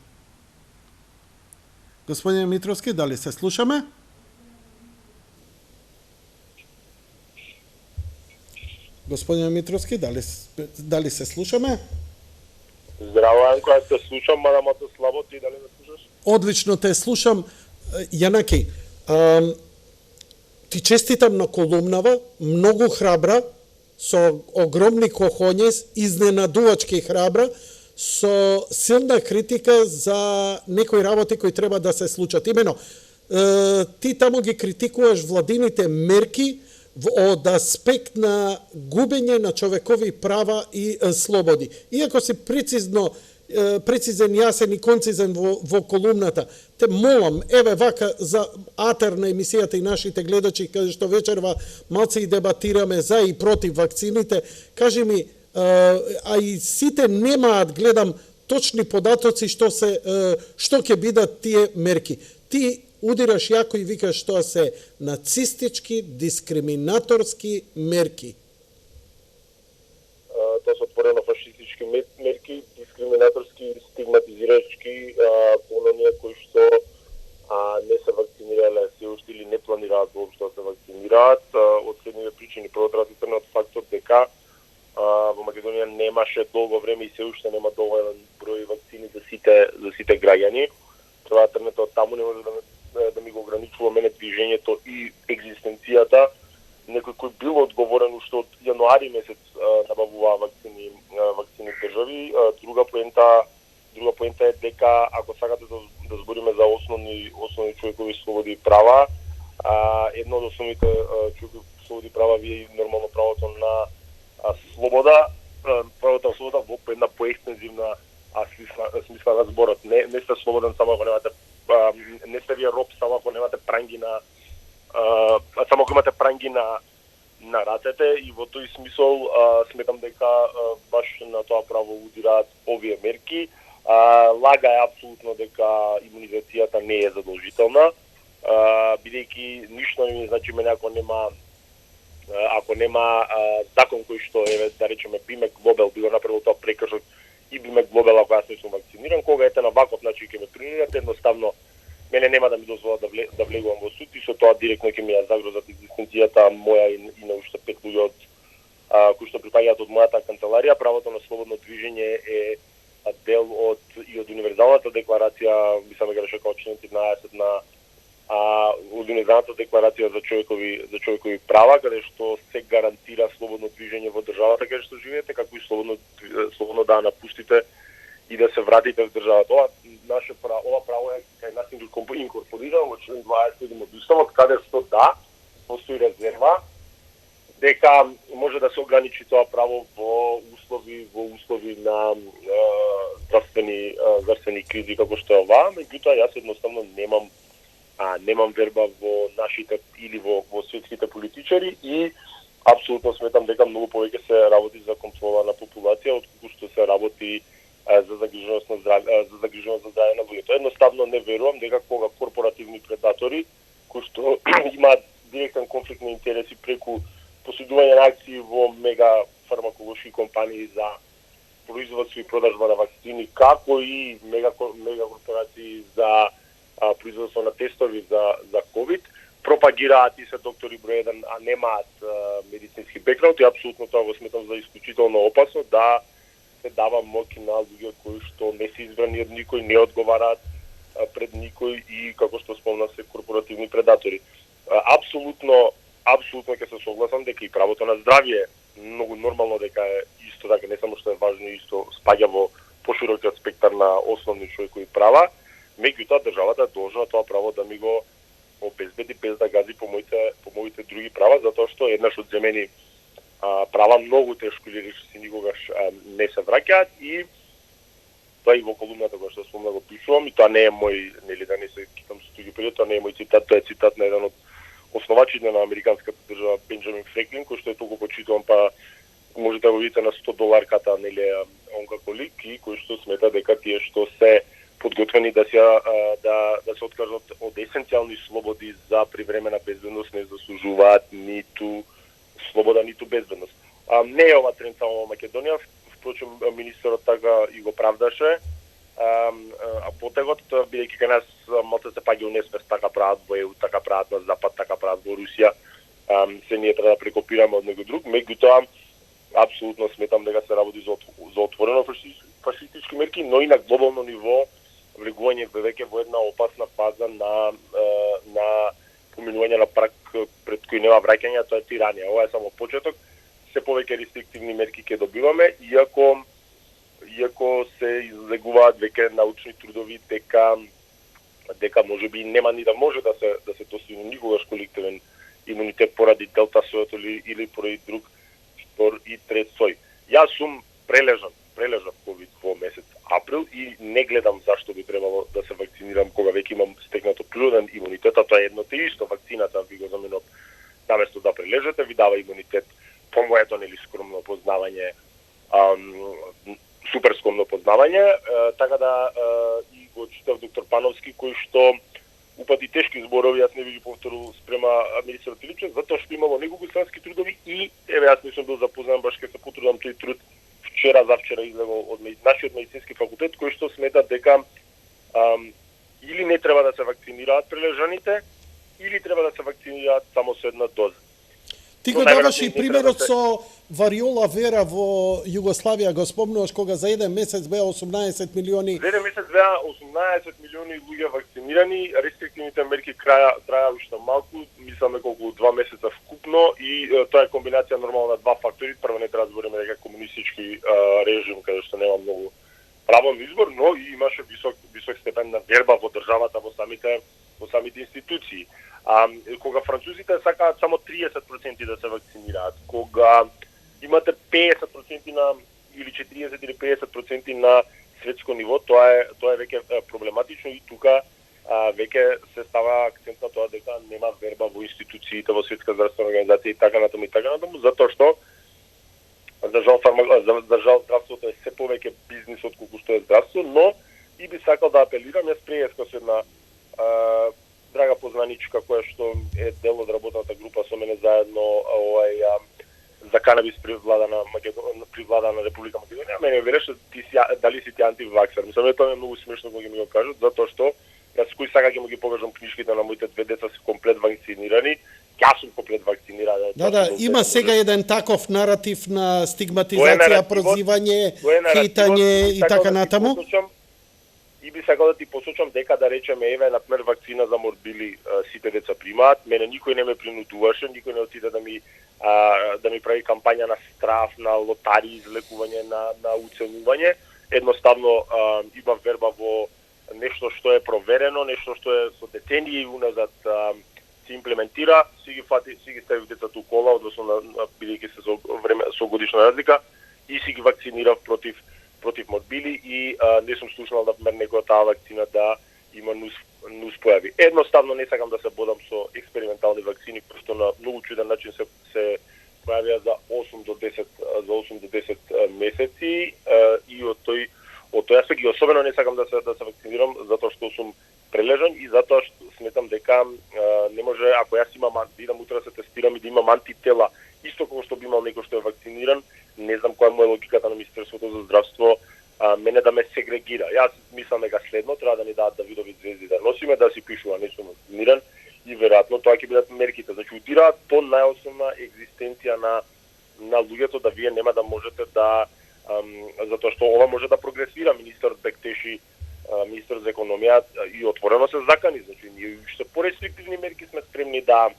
Господин Митровски, дали се слушаме? Господин Митровски, дали се слушаме? Здраво, Анко, јас те слушам, мада мото слабо, ти дали ме слушаш? Одлично те слушам. Јанаки, ти честитам на колумнава, многу храбра, со огромни кохоњес, изненадувачки храбра, со силна критика за некои работи кои треба да се случат. Имено, ти таму ги критикуваш владините мерки од аспект на губење на човекови права и слободи. Иако си прецизно прецизен, јасен и концизен во колумната. Те молам, еве вака за атер на емисијата и нашите гледачи, каде што вечерва малце и дебатираме за и против вакцините, кажи ми, а и сите немаат, гледам, точни податоци што ќе бидат тие мерки. Ти удираш јако и викаш тоа се нацистички, дискриминаторски мерки. Тоа се отворено фашистички мерки, дискриминаторски и стигматизирачки по оние кои што не се вакцинирале се уште или не планираат воопшто да се вакцинираат. Од следниве причини, прво треба да се тргне од фактот дека во Македонија немаше долго време и се уште нема доволен број вакцини за сите граѓани. Треба да тргнете од таму, не може да ми го ограничува мене движењето и екзистенцијата. Некој кој бил одговорен уште од јануари месец набавуваа вакцини држави. Друга поента е дека ако сакате да збориме за основни човекови слободи и права, едно од основните човекови слободи и права ви е нормално правото на слобода, правото на слобода во една поекстензивна смисла на зборот. Не сте слободен само ако немате, не сте вие роб само ако немате пранги само ако имате пранги на рацете, и во тој смисол сметам дека баш на тоа право удираат овие мерки. Лага е апсолутно дека имунизацијата не е задолжителна, бидејќи ништо не значи мене ако нема закон кој што е, да речеме, Бимек Глобел би го направил тоа прекршок и Бимек Глобел ако јас не сум вакциниран, кога ете на ваков начин ќе ме принудат, едноставно мене нема да ми дозволат да влегувам во суд и со тоа директно ќе ми ја загрозат екзистенцијата моја и на уште 5 луѓе кои што припаѓаат од мојата канцеларија. Правото на слободно движење е дел од универзалната декларација, мислам дека рече како член 15 на од универзалната декларација за човекови права, каде што се гарантира слободно движење во државата каде што живеете, како и слободно да напустите и да се вратите в државата. Ова право е кај нас инкорпорирано во член 27 од Уставот, каде што постои резерва дека може да се ограничи тоа право во услови на здравствени кризи како што е оваа. Меѓутоа јас едноставно немам верба во нашите или во светските политичари и апсолутно сметам дека многу повеќе се работи за контрола на популација отколку што се работи за загриженост за здравје на луѓето. Едноставно не верувам дека кога корпоративни предатори кои што имаат директен конфликт на интереси преку поседување на акции во мега фармаколошки компании за производство и продажба на вакцини, како и мега корпорации за производство на тестови за COVID, пропагираат и се доктори број 1, а немаат медицински бекграунд, и апсолутно тоа го сметам за исклучително опасно да се дава моќ на луѓе кои што не се избрани од никој, не одговараат пред никој и, како што спомна, се корпоративни предатори. Апсолутно ќе се согласам дека и правото на здравје многу нормално дека е исто така, не само што е важно, исто спаѓа во поширокиот спектар на основни човекови права. Меѓутоа државата е должна тоа право да ми го обезбеди без да гази по моите други права, затоа што еднаш одземени права многу тешко или речиси никогаш не се враќаат, и тоа и во колумната која што спомна го пишувам, и тоа не е мој, нели да не се китам со туѓи период, тоа не е мој цитат, тоа е цитат на еден од основачите на американската држава Бенџамин Франклин, кој што е толку почитуван, па можете да го видите на $100 нели он како лик, и кој што смета дека тие што се подготвени да се откажат од есенцијални слободи за привремена безбедност не заслужуваат ниту слобода, ниту безбедност. Не е ова тренд само во Македонија, впрочем министерот така и го правдаше. Потегот, бидејќи кај нас малце се паѓа у несвест, така прават во ЕУ, така прават на Запад, така прават во Русија, се ние треба да прекопираме од него друг. Меѓутоа, апсолутно сметам дека се работи за отворено фашистички мерки, но и на глобално ниво влегување веќе во една опасна фаза на поминување на прак пред кој нема враќање, тоа е тиранија. Ова е само почеток, се повеќе рестриктивни мерки ќе добиваме, иако се излегуваат веќе научни трудови дека можеби нема ни да може да се достигне никогаш колективен имунитет поради делта сојот или поради друг втор и трет сој. Јас сум прележав COVID во месец април имунитет по моето нели скромно познавање, супер скромно познавање, така да и го читав доктор Пановски кој што упати тешки зборови, јас не би ги повторил спрема министерот Филипчев, затоа што имало неколку странски трудови и еве јас не сум бил запознат, баш кога се потрудам тој труд завчера излегол од нашиот медицински факултет кој што смета дека или не треба да се вакцинираат прележаните, или треба да се вакцинираат само со една доза. Ти го даваш и примерот со вариола вера во Југославија, го спомнуваш кога за еден месец беа 18 милиони. За еден месец беа 18 милиони луѓе вакцинирани, рестриктивните мерки траја уште малку, мислам околу 2 месеца вкупно и тоа е комбинација нормално на два фактори. Прво не треба да збориме дека комунистички режим каде што нема многу право на избор, но и имаше висок степен на верба во државата, во самите институции. Кога французите сакаат само 30% да се вакцинираат, кога имате 50% на или 40 или 50% на светско ниво, тоа е веќе проблематично и тука веќе се става акцент на тоа дека нема верба во институциите, во Светска здравствена организација и така натаму, затоа што за жал здравството е се повеќе бизнис отколку што е здравство, но и би сакал да апелирам, јас преска со една драга познаничка која што е дел од работната група со мене заедно за канабис при влада на Република Македонија, мене велеше дали си ти антиваксер. Мислам, тоа е многу смешно кога ми го кажат, затоа што јас кој сака ќе му ги покажам книжките на моите две деца се комплет вакцинирани, јас сум комплет вакциниран. Да, има сега еден таков наратив на стигматизација, прозивање, хейтање и така натаму. И би сакал да ти посочам дека да речеме еве например вакцина за морбили сите деца примаат, мене никој не ме принудуваше, никој не отиде да ми прави кампања на страф, на лотари, излекување, на уценување. Едноставно има верба во нешто што е проверено, нешто што е со децении уназад се имплементира, си ги ставив децата у кола, односно бидејќи се со годишна разлика, и си ги вакцинирав против морбили и не сум слушнал да некоја таа вакцина да има нус појави. Едноставно не сакам да се бодам со експериментални вакцини, кои што на многу чуден начин се појавија за 8 до 10 месеци и од тој аспект и особено не сакам да се вакцинирам затоа што сум прележан и затоа што сметам дека не може, ако јас имам идам утре да се тестирам и да имам антитела исто како што би имал некој што е вакциниран, не знам која му е логиката на Министерството за здравство мене да ме сегрегира. Јас мислам дека следно треба да ни дадат Давидови звезди да носиме, да си пишува не сум вакциниран и веројатно тоа ќе бидат мерките. Значи удираат по најосновна екзистенција на луѓето да вие нема да можете да затоа што ова може да прогресира. Министерот Бектеши, министер за економија и отворено се закани, значи ние уште порестриктивни мерки сме спремни да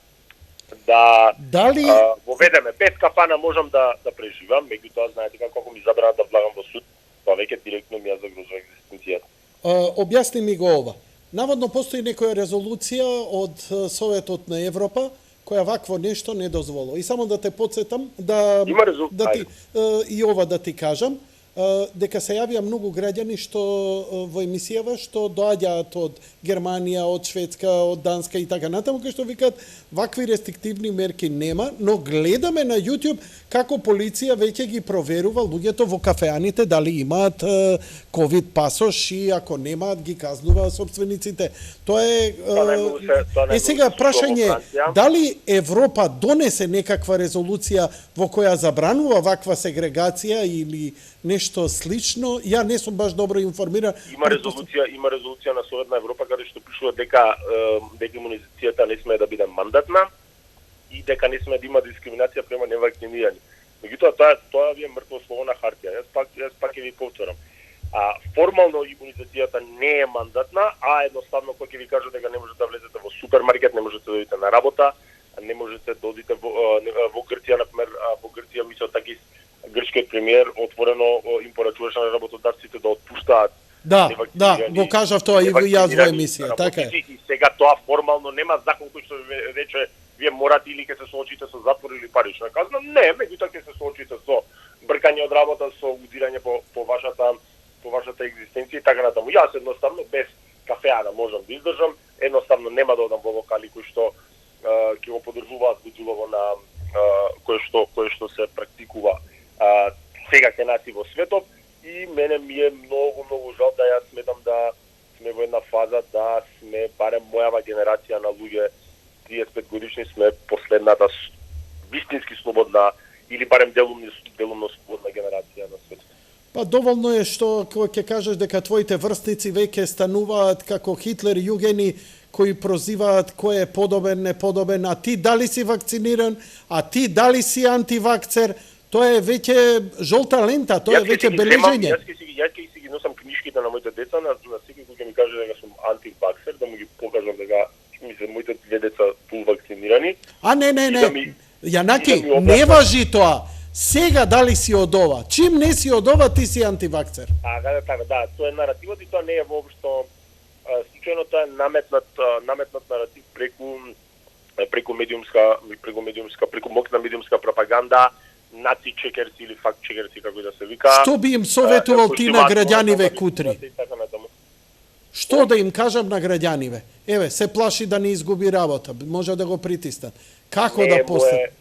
воведеме. Без кафана можам да преживам, меѓутоа знаете како ми забранат да влагам во суд, тоа веќе директно ми ја загрозува екзистенцијата. Објасни ми го ова. Наводно постои некоја резолуција од Советот на Европа која вакво нешто не дозволува. И само да те подсетам и ова да ти кажам, дека се јавија многу граѓани што во емисијава што доаѓаат од Германија, од Шведска, од Данска и така натаму, кои што викаат вакви рестриктивни мерки нема, но гледаме на YouTube како полиција веќе ги проверува луѓето во кафеаните дали имаат ковид пасош и ако немаат ги казнува собствениците. Тоа е сега прашање дали Европа донесе некаква резолуција во која забранува ваква сегрегација или нешто слично. Ја не сум баш добро информиран. Има резолуција на Совет на Европа каде што пишува дека имунизацијата не смее да биде мандатна и дека не смее да има дискриминација према невакцинирани. Меѓутоа тоа ви е мртво слово на хартија. Јас пак ќе ви повторам. Формално имунизацијата не е мандатна, а едноставно кој ќе ви каже дека не можете да влезете во супермаркет, не можете да одите на работа, не можете да одите во Грција, например, во Грција мислам така грчкиот премиер отворено им порачуваше на работодавците да отпуштаат. Да, го кажав тоа и јас во емисија, така е. И сега тоа формално нема закон кој што рече вие морате или ќе се соочите со затвор или парична казна. Не, меѓутоа ќе се соочите со бркање од работа, со удирање по вашата екзистенција и така натаму. Јас едноставно без кафеана можам да издржам, едноставно нема да одам во локали кои што ќе го поддржуваат Гудилово на кој што што се практикува сега кај нас и во светот, и мене ми е многу жал да јас сметам да сме во една фаза да сме барем мојава генерација на луѓе 35 годишни сме последната вистински слободна или барем делумно слободна генерација на светот. Па доволно е што ќе кажеш дека твоите врстници веќе стануваат како Хитлер и Југени кои прозиваат кој е подобен, неподобен, а ти дали си вакциниран, а ти дали си антивакцер, тоа е веќе жолта лента, тоа е веќе бележење. Јас ќе си ги носам книжките на моите деца, на секој кој ќе ми каже дека сум антиваксер, да му ги покажам дека моите две деца су вакцинирани. А не. Јанаки, не важи тоа. Сега дали си од ова? Чим не си од ова, ти си антивакцер. Така, да, тоа е наративот и тоа не е воопшто случајно, тоа е наметнат наратив преку моќна медиумска пропаганда, наци чекерци или факт чекерци, како и да се вика. Што би им советувал ти на граѓаниве кутри? Што да им кажам на граѓаниве? Еве, се плаши да не изгуби работа, може да го притиснат. Како да постат?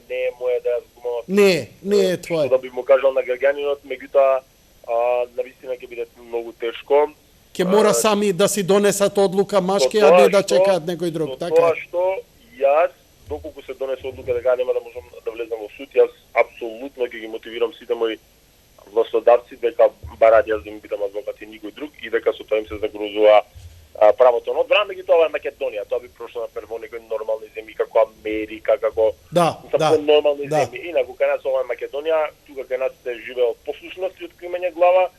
Не е моје да јас Не е твое. Што да би му кажал на граѓанинот, меѓутоа навистина ќе биде многу тешко. Ќе мора сами да си донесат одлука машки, а не да чекаат некој друг, така? Тоа што јас, доколку се донесе одлука дека нема да можам да влезам во суд, јас апсолутно ќе ги мотивирам сите мои властодавци дека бараат јас да ми бидам адвокат и никој друг, и дека со тоа им се загрозува правото на одбрана, меѓутоа ова е Македонија, тоа би прошло на прво некои нормални земји како Америка, како нормални земји. Инаку кај нас ова е Македонија, тука кај нас се живее од послушност и од климање глава,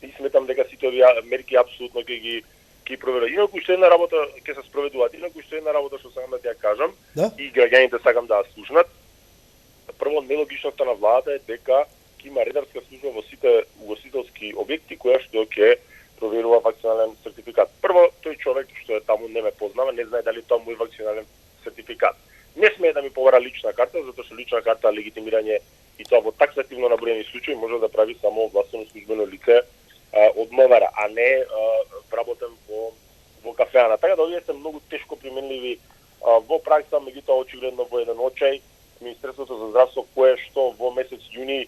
и сметам дека сите овие мерки апсолутно ќе ги проверат. Инаку што една работа ќе се спроведуваат, инаку што една работа што сакам да ти ја кажам, и граѓаните сакам да ја слушнат. Прво, нелогичноста на владата е дека ќе има редарска служба во сите угостителски објекти која што ќе проверува вакцинален сертификат. Прво, тој човек што е таму не ме познава, не знае дали тоа мој вакцинален сертификат. Не смее да ми побара лична карта, затоа што лична карта легитимирање и тоа во таксативно наброени случаи може да прави само овластено службено лице од МВР, а не вработен во кафеана. Така да овие се многу тешко применливи во пракса, меѓутоа очигледно во еден очај Министерството за здравство кое што во месец јуни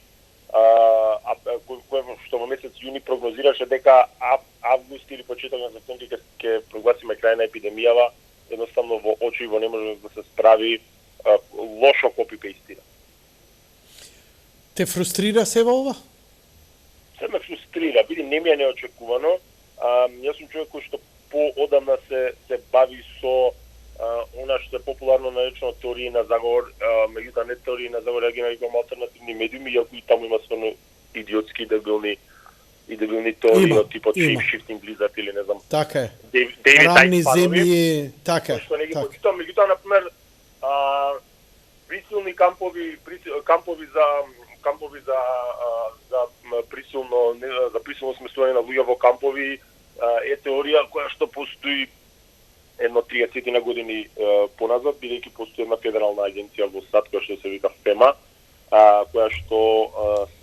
прогнозираше дека август или почеток на септември ќе прогласиме крај на епидемијава, едноставно во очиво не може да се справи, лошо копи-пейстира. Те фрустрира се во ова? Се ме фрустрира, биде не ми е неочекувано. Јас сум човек кој што поодамна се бави со она што е популарно наречено теории на заговор, меѓутоа не теории на заговор, ги нарекувам алтернативни медиуми, иако и таму има стварно идиотски и дебилни теории од типот shape-shifting blizzard или не знам. Така е. Рамни земји, така. Што не ги почитам, меѓутоа на пример присилни кампови за присилно сместување на луѓе во кампови е теорија која што постои едно 30 на години поназад, бидејќи постои една федерална агенција во САД која што се вика ФЕМА, која што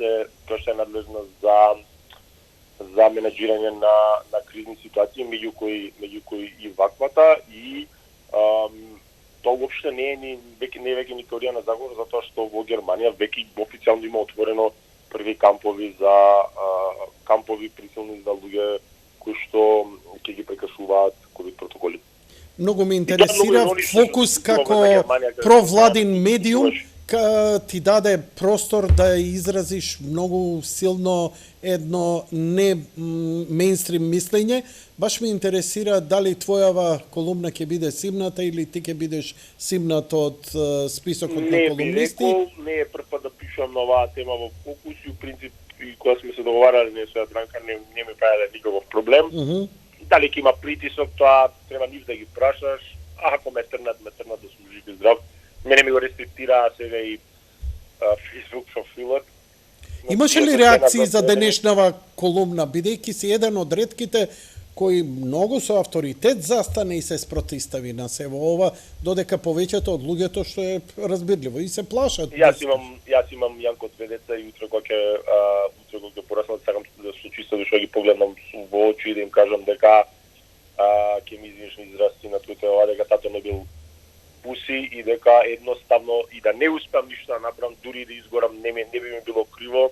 е надлежна за менаџирање на кризни ситуации, меѓу кои и ваквата, и тоа уопште не е веќе ни теорија на заговор, затоа што во Германија веќе официјално има отворено први кампови присилни за луѓе кои што ќе ги прекашуваат ковид протоколи. Многу ме интересира фокус како провладин медиум, ти даде простор да изразиш многу силно едно не мејнстрим мислење. Баш ме интересира дали твојава колумна ќе биде симната или ти ќе бидеш симнат од списокот на колумнисти. Не е прв пат да пишувам на оваа тема во фокус и у принцип и кога сме се договарали не со Јадранка не ми правеле никаков проблем. Дали ќе има притисок, тоа треба нив да ги прашаш, а ако ме трнат да сум жив и здрав. Мене ми го рестриктира сега и Facebook профилот. Имаше ли реакции за денешнава колумна, бидејќи си еден од ретките кој многу со авторитет застане и се спротистави на се во ова, додека повеќето од луѓето што е разбирливо и се плашат. Јас имам Јанко две деца и утре кога ќе пораснат, сакам да со чиста душа ги погледнам во очи и да им кажам дека ќе ми извиниш на изразци на Твитер, дека тато не бил пуси и дека едноставно и да не успеам ништо да направам, дури да изгорам, не би ми било криво,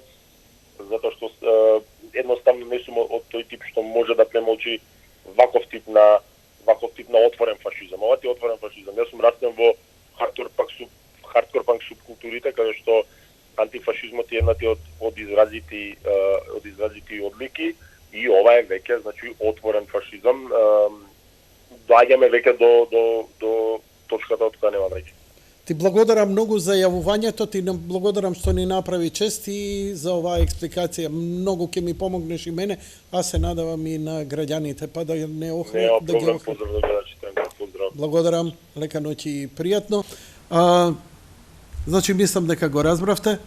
затоа што едноставно не сум од тој тип што може да премолчи ваков тип на отворен фашизам. Ова ти е отворен фашизам. Јас сум растен во хардкор панк субкултурите, каде што антифашизмот е еднати од изразити одлики и ова е веќе, значи, отворен фашизам. Доаѓаме веќе до точката од која нема враќање. Ти благодарам многу за јавувањето, ти благодарам што ни направи чест и за оваа експликација. Многу ќе ми помогнеш и мене, а се надавам и на граѓаните, па да не охрет, да ги охрет. Поздрав до гледачите, поздрав. Благодарам, лека ноќ и пријатно. Значи, мислам дека го разбравте.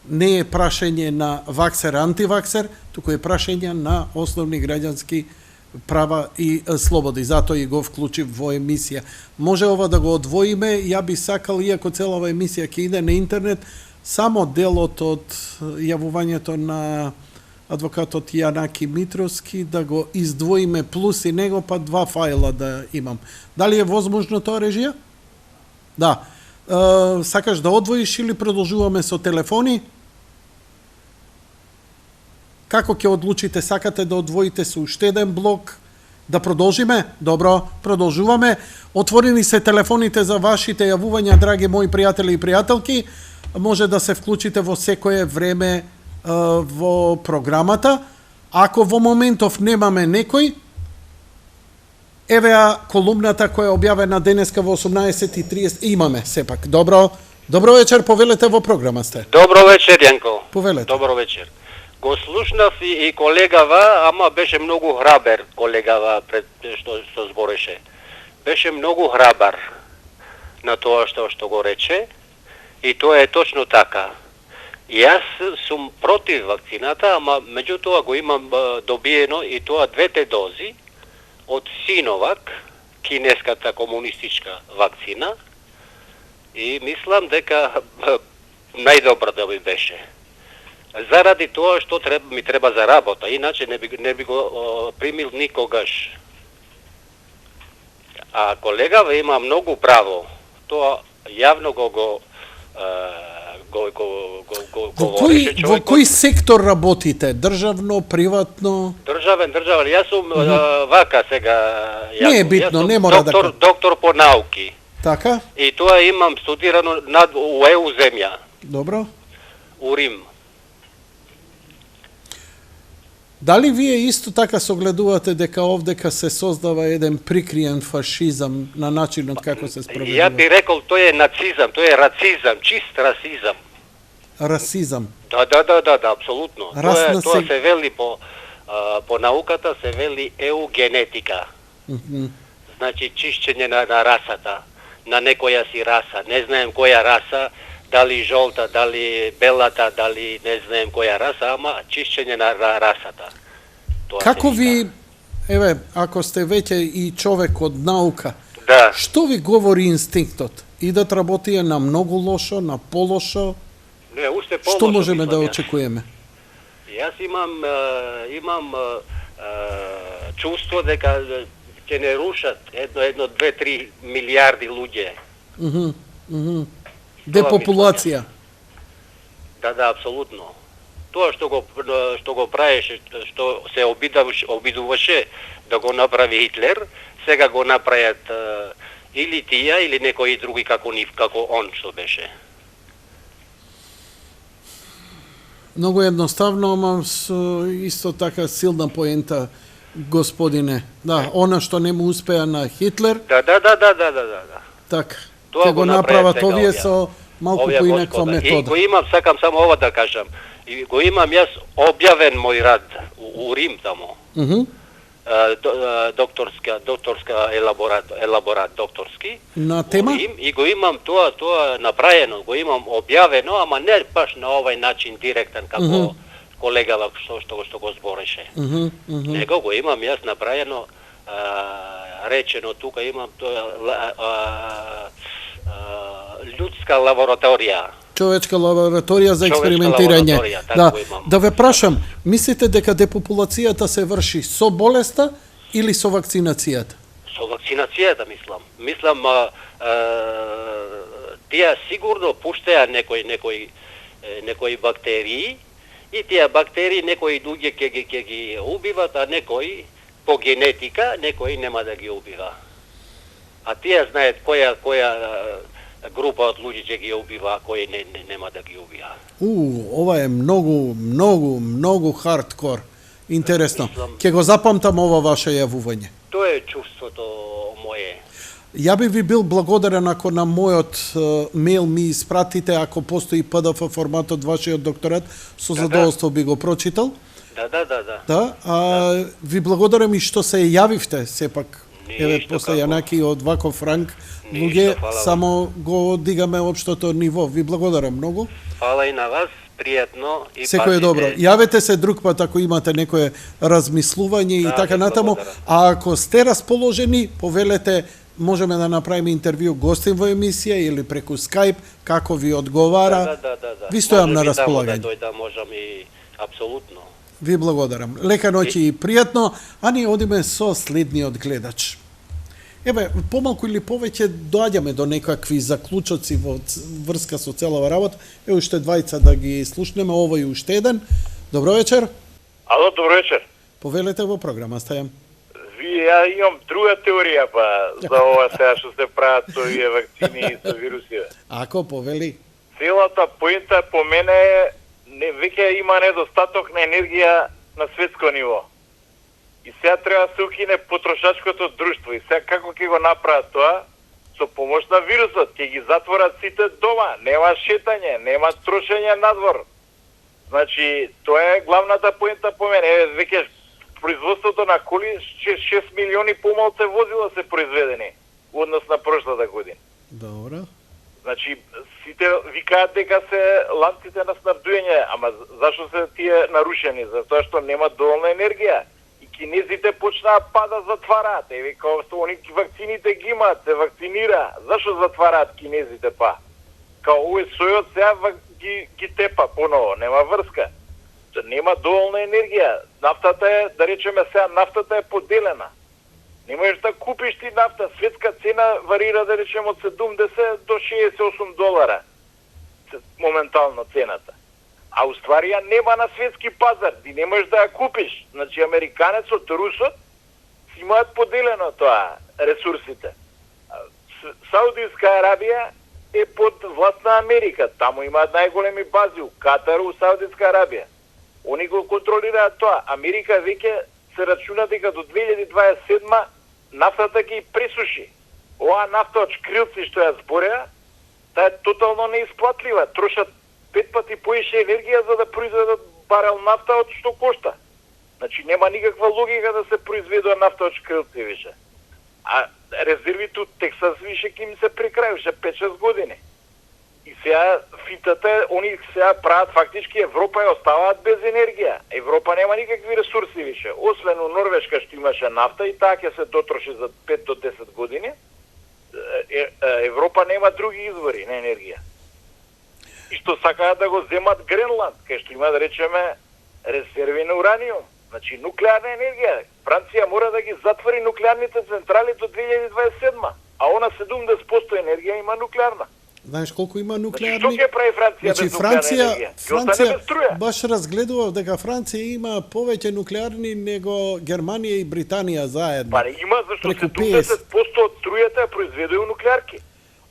Не е прашање на ваксер-антиваксер, туку е прашање на основни граѓански права и слободи. Затоа и го вклучив во емисија. Може ова да го одвоиме, ја би сакал, иако целава емисија ќе иде на интернет, само делот од јавувањето на адвокатот Јанаки Митровски, да го издвоиме плюс и него, па 2 фајла да имам. Дали е возможно тоа, режија? Да. Сакаш да одвоиш или продолжуваме со телефони? Како ќе одлучите? Сакате да одвоите со уште еден блок? Да продолжиме? Добро, продолжуваме. Отворени се телефоните за вашите јавувања, драги мои пријатели и пријателки. Може да се вклучите во секое време во програмата. Ако во моментов немаме некој, еве колумната која е објавена денеска во 18:30. Имаме сепак. Добро вечер, повелете во програма сте. Добро вечер, Јанко. Повелете. Добро вечер. Го слушнав и колегава, ама беше многу храбер колегава пред што збореше. Беше многу храбар на тоа што го рече и тоа е точно така. Јас сум против вакцината, ама меѓутоа го имам добиено и тоа 2 дози од Синовак, кинеската комунистичка вакцина, и мислам дека најдобра да би беше. Заради тоа што ми треба за работа, иначе не би го примил никогаш. А колегава има многу право. Тоа јавно го Во кој сектор работите? Државно, приватно? Државен. Јас сум вака сега. Не е битно, не мора да... Доктор по науки. Така? И тоа имам студирано у ЕУ земја. Добро. У Рим. Дали вие исто така согледувате дека овдека се создава еден прикриен фашизам на начинот како се спроведува? Ја би рекол тој е нацизам, тој е рацизам, чист расизам. Расизам? Да, апсолутно. Тоа се вели по науката, се вели еугенетика. Значи чишчење на расата, на некоја си раса. Не знаем која раса, дали жолта, дали белата, дали не знаем која раса, ама чишчење на расата. Како ви, еве, ако сте веќе и човек од наука, да. Што ви говори инстинктот? Идат работија на многу лошо, на полошо? Не, уште полошо. Што можеме да очекуваме? Јас имам чувство дека ќе не рушат едно 2-3 милиарди луѓе. Депопулација. Да, апсолутно. Тоа што го правеше, што се обидуваше да го направи Хитлер, сега го направиат или тие, или некои други како он што беше. Многу едноставно, ама исто така силна поента, господине. Да, она што не му успеа на Хитлер. Да. Така. Ќе го направат овие со малку поинаква метода. И го имам, сакам само ова да кажам. И го имам јас објавен мој рад у Рим тамо. Докторска елаборат докторски. На тема? И го имам тоа направено, го имам објавено, ама не баш на овај начин директен како колегава што го збореше. Него го имам јас направено, речено тука имам тоа људска лабораторија. Човечка лабораторија за експериментирање. Да ве прашам, мислите дека депопулацијата се врши со болеста или со вакцинацијата? Со вакцинацијата мислам. Мислам тие сигурно пуштаја некои бактерии и тие бактерии некои луѓе ќе ги убиват, а некои по генетика некои нема да ги убива. А тие знаат која група од луѓе ќе ги убива, а кои нема да ги убива. Ова е многу хардкор. Интересно. Ќе го запамтам ова ваше јавување. Тоа е чувството мое. Ја би ви бил благодарен ако на мојот мејл ми испратите, ако постои PDF форматот вашиот докторат, со задоволство би го прочитал. Да, ви благодарам и што се јавивте, сепак. Еве, после Јанаки од Ваков ранг, луѓе само го дигаме општото ниво. Ви благодарам многу. Фала и на вас, пријатно и секој е добро. Јавете се друг пат ако имате некое размислување и така натаму. А ако сте расположени, повелете, можеме да направиме интервју гостин во емисија или преку Skype, како ви одговара. Ви стојам на располагање. Да, можам и апсолутно. Ви благодарам. Лека ноќ и пријатно, а ние одиме со следниот гледач. Еве, помалку или повеќе доаѓаме до некакви заклучоци во врска со целава работа. Еве уште двајца да ги слушнеме, овој уште еден. Добро вечер. Ало, добро вечер. Повелете во програма, стајам. Ја имам друга теорија за ова сега што се прават со овие вакцини и со вирусите. Ако повели? Целата поента по мене е веќе има недостаток на енергија на светско ниво. И сега треба да се укине потрошачкото друштво. И сега како ќе го направат тоа? Со помош на вирусот. Ќе ги затворат сите дома. Нема шетање, нема трошење надвор. Значи, тоа е главната поента по мене. Еве, веќе производството на коли 6 милиони помалце возила се произведени во однос на прошлата година. Добро. Значи, сите викаат дека се ланците на снабдување, ама зашто се тие нарушени? Затоа што нема доволна енергија. И кинезите почнаа да затвараат. Еве, као што они вакцините ги имаат, се вакцинира. Зашто затвараат кинезите па? Као овој сојот сега ги тепа поново, нема врска. Нема доволна енергија. Нафтата е, да речеме сега, нафтата е поделена. Не можеш да купиш ти нафта. Светска цена варира, да речеме, од 70 до 68 долара. Моментално цената. А уствари ја нема на светски пазар. Ти не можеш да ја купиш. Значи, американецот, русот, си имаат поделено тоа, ресурсите. Саудиска Арабија е под власт на Америка. Таму имаат најголеми бази, у Катар, у Саудиска Арабија. Они го контролираат тоа. Америка веќе се рачуна дека до 2027 нафтата ги пресуши. Оваа нафта од шкрилци што ја збореа, таа е тотално неисплатлива. Трошат 5 пати поише енергија за да произведат барел нафта од што кошта. Значи нема никаква логика да се произведува нафта од шкрилци више. А резервите од Тексас више ќе им се прекрај, више 5-6 години. И сега финтата е, они сега прават фактички Европа ја оставаат без енергија. Европа нема никакви ресурси више. Освен у Норвешка што имаше нафта и таа ќе се дотроши за 5 до 10 години. Европа нема други извори на енергија. И што сакаат да го земат Гренланд, кај што има, да речеме, резерви на ураниум. Значи нуклеарна енергија. Франција мора да ги затвори нуклеарните централи до 2027. А она 70% енергија има нуклеарна. Знаеш колку има нуклеарни? Значи, што ќе прави Франција без нуклеарна енергија? Франција баш разгледував дека Франција има повеќе нуклеарни него Германија и Британија заедно. Па има, зашто 70% од струјата ја произведува нуклеарки.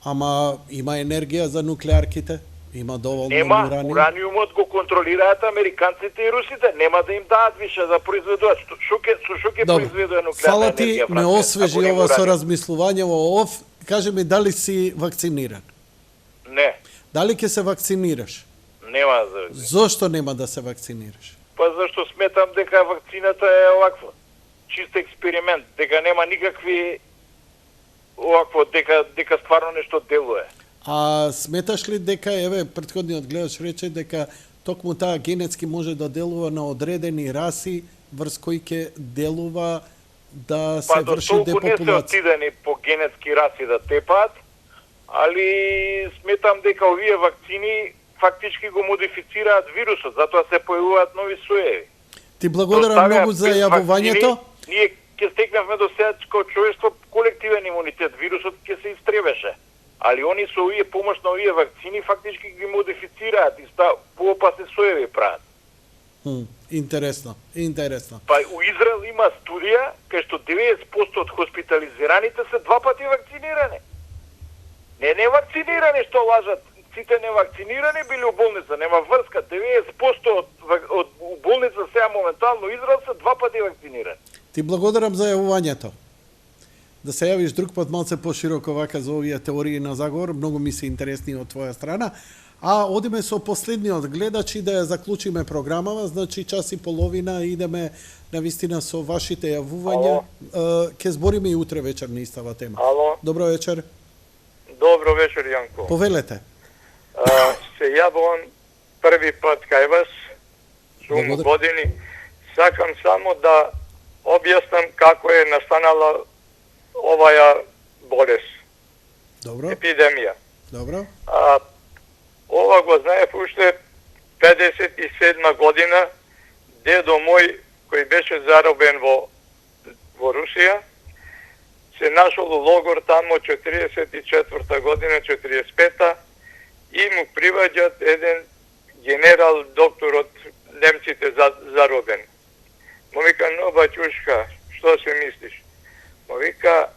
Ама има енергија за нуклеарките? Има доволно нема, ураниум? Ураниумот го контролираат американците и русите. Нема да им дадат више да произведуваат. Што ќе произведува нуклеарна фала ти енергија? ме освежи ова со размислување во ов. Кажи ми, дали си вакциниран? Не. Дали ќе се вакцинираш? Нема да се. Зошто нема да се вакцинираш? Па зашто сметам дека вакцината е оваква. Чист експеримент, дека нема никакви овакво, дека стварно нешто делува. А сметаш ли дека, еве, претходниот гледач рече дека токму таа генетски може да делува на одредени раси врз кои ќе делува да се врши депопулација? Па до толку не се отидени по генетски раси да тепаат, али сметам дека овие вакцини фактички го модифицираат вирусот, затоа се појавуваат нови соеви. Ти благодарам многу за јавувањето. Ние ќе ќе стекнавме до сега како човештво колективен имунитет, вирусот ќе се истребеше. Али они со овие помош на овие вакцини фактички ги модифицираат и поопасни соеви прават. Интересно. Па у Израел има студија кај што 90% од хоспитализираните се 2 пати вакцинирани. Не вакцинирани што лажат. Сите невакцинирани били у болница, нема врска. 90% од болница сега моментално Израел се 2 пати вакцинирани. Ти благодарам за јавувањето. Да се јавиш друг пат малце пошироко вака за овие теории на заговор, многу ми се интересни од твоја страна. А одиме со последниот гледач и да ја заклучиме програмава, значи час и половина идеме навистина со вашите јавувања. Ке збориме и утре вечер на истава тема. Ало. Добро вечер. Добро вечер, Јанко. Повелете. Се јавувам први пат кај вас, сум години. Сакам само да објаснам како е настанала оваја болест. Добро. Епидемија. Добро. Ова го знаев уште 57 година, дедо мој кој беше заробен во Русија, се нашол у логор тамо 44 година, 45-та, и му приваѓат еден генерал доктор од немците заробен. Му вика, но баќушка, што се мислиш? Му вика,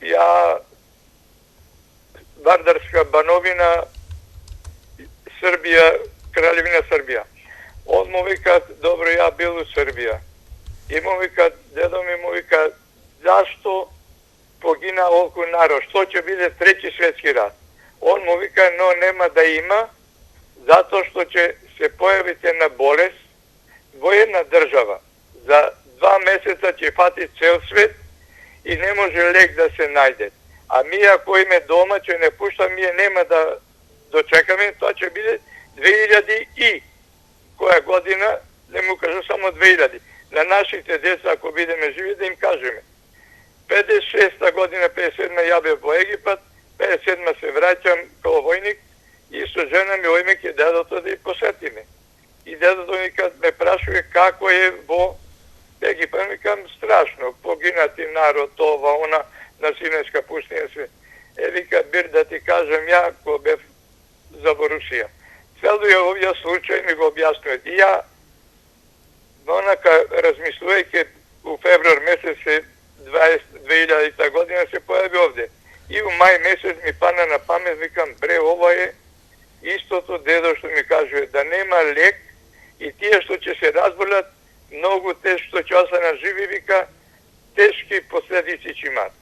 ја Вардарска бановина, Србија, Кралевина Србија. Он му вика, добро, ја бил у Србија. И му вика, дедо ми му вика, зашто погина олку народ, што ќе биде трети светски рат? Он му вика, но нема да има, затоа што ќе се појавите на болест во една држава. За 2 месеца ќе фати цел свет и не може лек да се најде. А ние ако име дома ќе не пушта, ние нема да дочекаме, тоа ќе биде 2000 и која година, не му кажа само 2000. На нашите деца, ако бидеме живи, да им кажеме. 56-та година, 57-та ја бев во Египет, 57-та се враќам као војник и со жена ми ојме ке дедото да ја посетиме. И дедото ми ме прашува како е во Египет, ми кажам страшно, погинати народ, ова, она, на Синеска пустиня се. Вика, бир да ти кажам ја, ко бев за во Русија. Целиот овој случај ми го објаснуваат. И ја, онака, размислувајќи, у февруар месец 2000 година се појави овде. И у мај месец ми пана на памет, викам, бре, ова е истото дедо што ми кажува, да нема лек и тие што ќе се разболат, многу тешко ќе останат живи, вика, тешки последици ќе имат.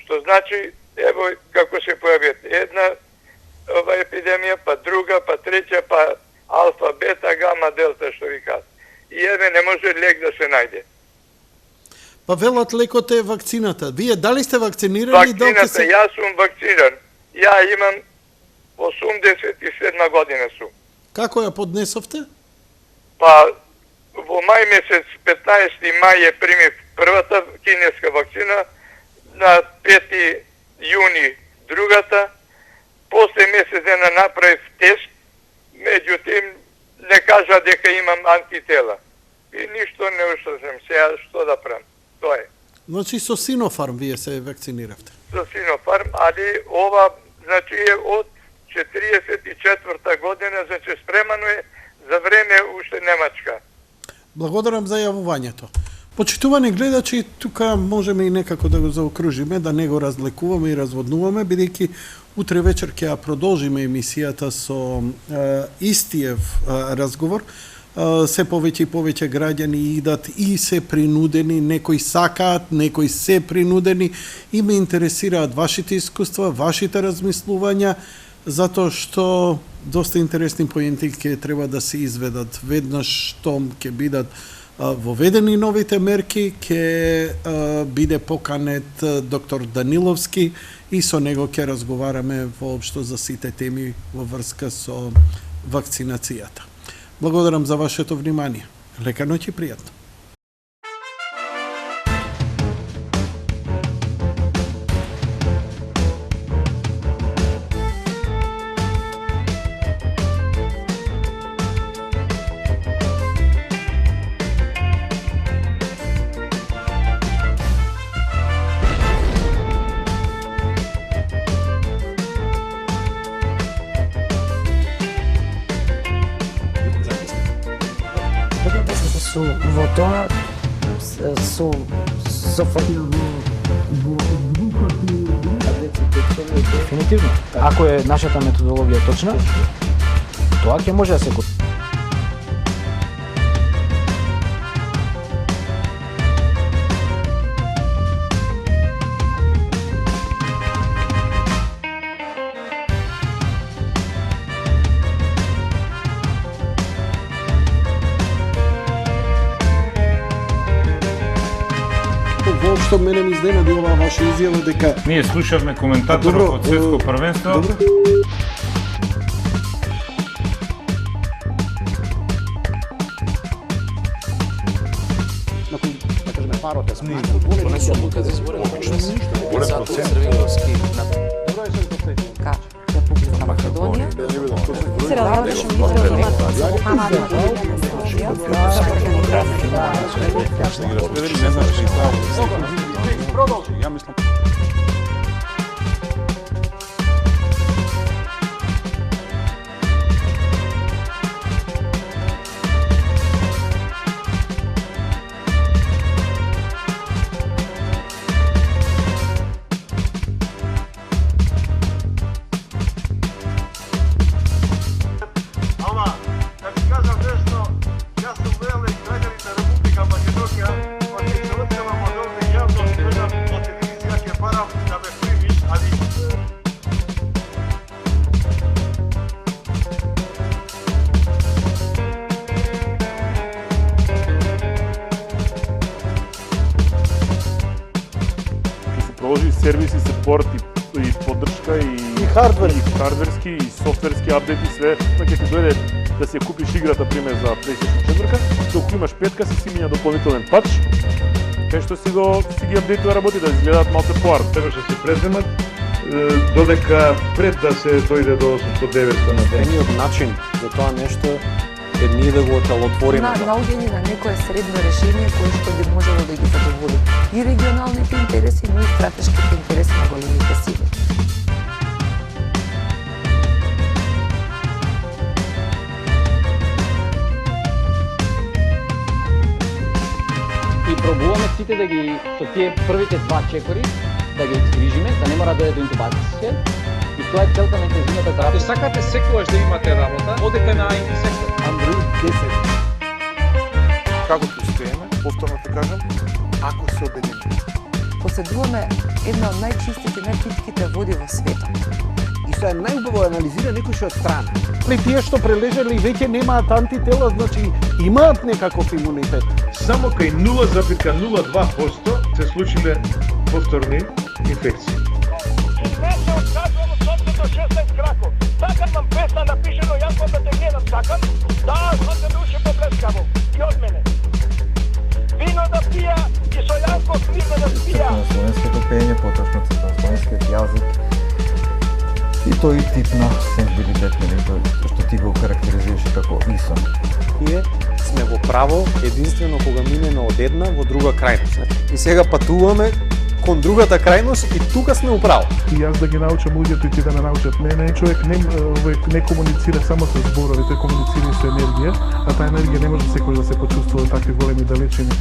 Што значи, ево како се појавиат една ова епидемија, па друга, па треќа, па алфа, бета, гама, делта, што ви кажат. И еве не може лек да се најде. Па велат лекот е вакцината. Вие дали сте вакцинирани? Вакцината, јас сум вакциниран. Ја имам 87 година сум. Како ја поднесовте? Па, во мај месец, 15 мај ја примив првата кинеска вакцина, на 5 јуни другата, после месец дена направив тест, меѓутим не кажа дека имам антитела. И ништо не уште сега што да правам. Тоа е. Значи со Синофарм вие се вакциниравте? Со Синофарм, али ова значи е од 44-та година, значи спремано е за време уште Немачка. Благодарам за јавувањето. Почитувани гледачи, тука можеме и некако да го заокружиме, да не го разлекуваме и разводнуваме, бидејќи утре вечер ќе ја продолжиме емисијата со истиев разговор. Се повеќе и повеќе граѓани идат и се принудени, некои сакаат, некои се принудени, и ме интересираат вашите искуства, вашите размислувања, затоа што доста интересни поенти ќе треба да се изведат веднаш штом ќе бидат воведени новите мерки, ќе биде поканет доктор Даниловски и со него ќе разговараме воопшто за сите теми во врска со вакцинацијата. Благодарам за вашето внимание. Лека ноќ и пријатно. су во тоа со Дефинитивно. Ако е нашата методологија точна, тоа ќе може да се го... Воопшто мене ми изненади оваа ваша изјава дека ние слушавме коментаторот од светско првенство. Добро. Да кажеме парот е смешно. Голем одлука за изборен процес. Голем процес. Добро е што Ка Република Македонија. Се разгледаше Продолжи, ја мислам. сервиси, сепорт и поддршка и хардверски и софтверски апдети, све, ќе ти дојде да си купиш играта пример за PlayStation 4, докато имаш 5-ка си миња дополнителен патч, кај што си ги апдейтува работи да изгледаат малку поар. Требаше се преземат додека пред да се дојде до 800-900 на ден. Едниот начин за тоа нешто е ние да го отелотвориме. Наоѓање на некое средно решение кое што би можело да ги задоволи и регионалните интереси, но и стратешките интереси на големите сили. И пробуваме сите да ги со тие првите два чекори да ги изгрижиме, да не мора да дојде до интубација. И тоа е целта на интензивната терапија. Ако сакате секогаш да имате работа, одете на IT сектор. Android 10. Како ќе успееме, повторно ќе кажам, ако се обединиме. Поседуваме една од најчистите, најпитките води во светот. И што е најубаво анализира некој што е од страна. Тие што прележале и веќе немаат антитела, значи имаат некаков имунитет. Само кај 0,02% се случиле повторни инфекции. Сакам нам песна напишено, јас да те гледам, сакам. Да, знам да уши поблескаво. И од мене. Вино да пија и со Јанко книга да спија. На словенското пење, поточно на словенскиот јазик. И тој тип на сензибилитет, што ти го карактеризираше како ИСО. Ние сме во право единствено кога минеме од една во друга крајност. И сега патуваме кон другата крајност и тука сме управо. И јас да ги научам луѓето и ти да ме научат мене, човек не комуницира само со зборови, тој комуницира и со енергија, а таа енергија не може секој да се почувствува такви големи далечини.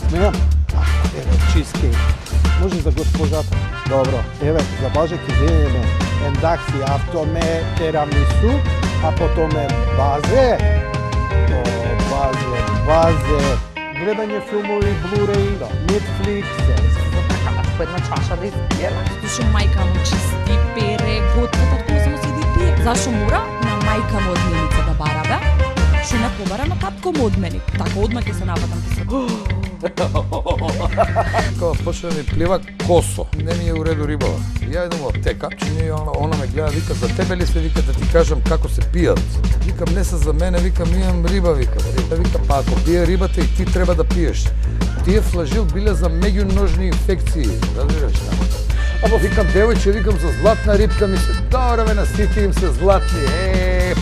Смеам? Еве, чизкейк. Може за госпожата. Добро, еве, за Боже ќе земеме ендакси автоме терамису, а потоме базе. Базе. Гледање филмови, Blu-ray, Netflix. По една чаша да изпиеме. Зашо мајка му чисти, пере, готва, татко само седи пие. Зашо мора на мајка му одменица да барабе? Што не побара на татко му одмени. Така одма ќе се нападам. Кога почне да ми плива косо, не ми е у реду рибава. Ја идам во аптека, чине она ме гледа, вика, за тебе ли се, вика, да ти кажам како се пијат. Викам, не се за мене, викам, имам риба, вика. Вика, па ако пие рибата и ти треба да пиеш. Тие флажил биле за меѓуножни инфекции, разбираш? Ама викам, девојче, викам, за златна рибка ми се, добре бе, на сите им се златни,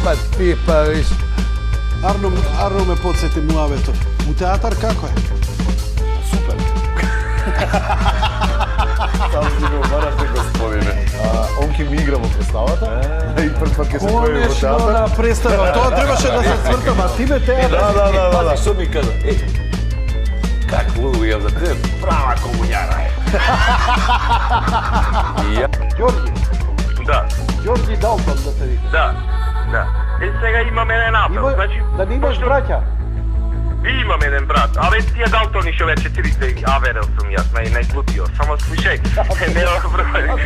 па ти, па виш. Арно ме подсети муавето. У театар како е? Супер. Сам си го барате, господине. Он ќе ми игра во представата и прв пат ќе се појави во Конечно театар. на представа, тоа требаше да се свртам, а ти ме театар. Да. Пази, што ми кажа? Какво ја за тебе? Права комуњара е. Ѓорги. Да. Ѓорги Далтон да те вика. Да. Сега имам еден апел, значи... Да не имаш браќа? Имам еден брат, абе тие Далтони што вече трите аверел сум јас, најглупиот, само слушај, нема проблем.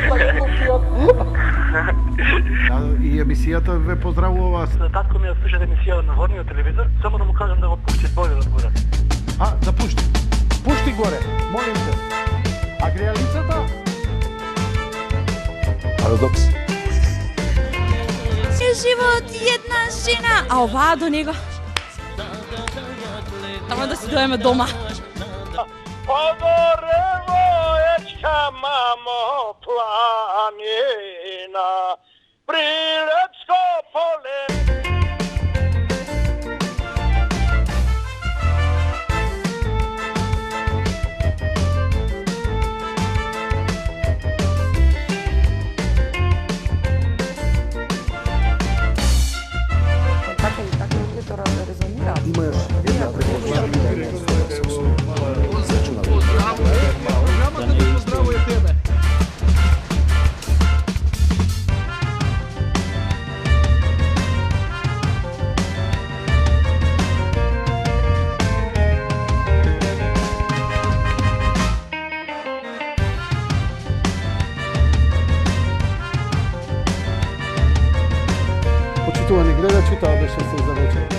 И емисијата ве поздравува. Татко ми ја слуша емисија на горниот телевизор, само да му кажам да го пушти бојлерот отгоре. Да пушти. Пушти горе, молим те. А грејалицата? Парадокс. Живот една жена, а оваа до него. Само да си доеме дома. Подорево ечка мамо планина, Прилепско поле. Има една Почитувани гледачи, тоа беше се за вечер.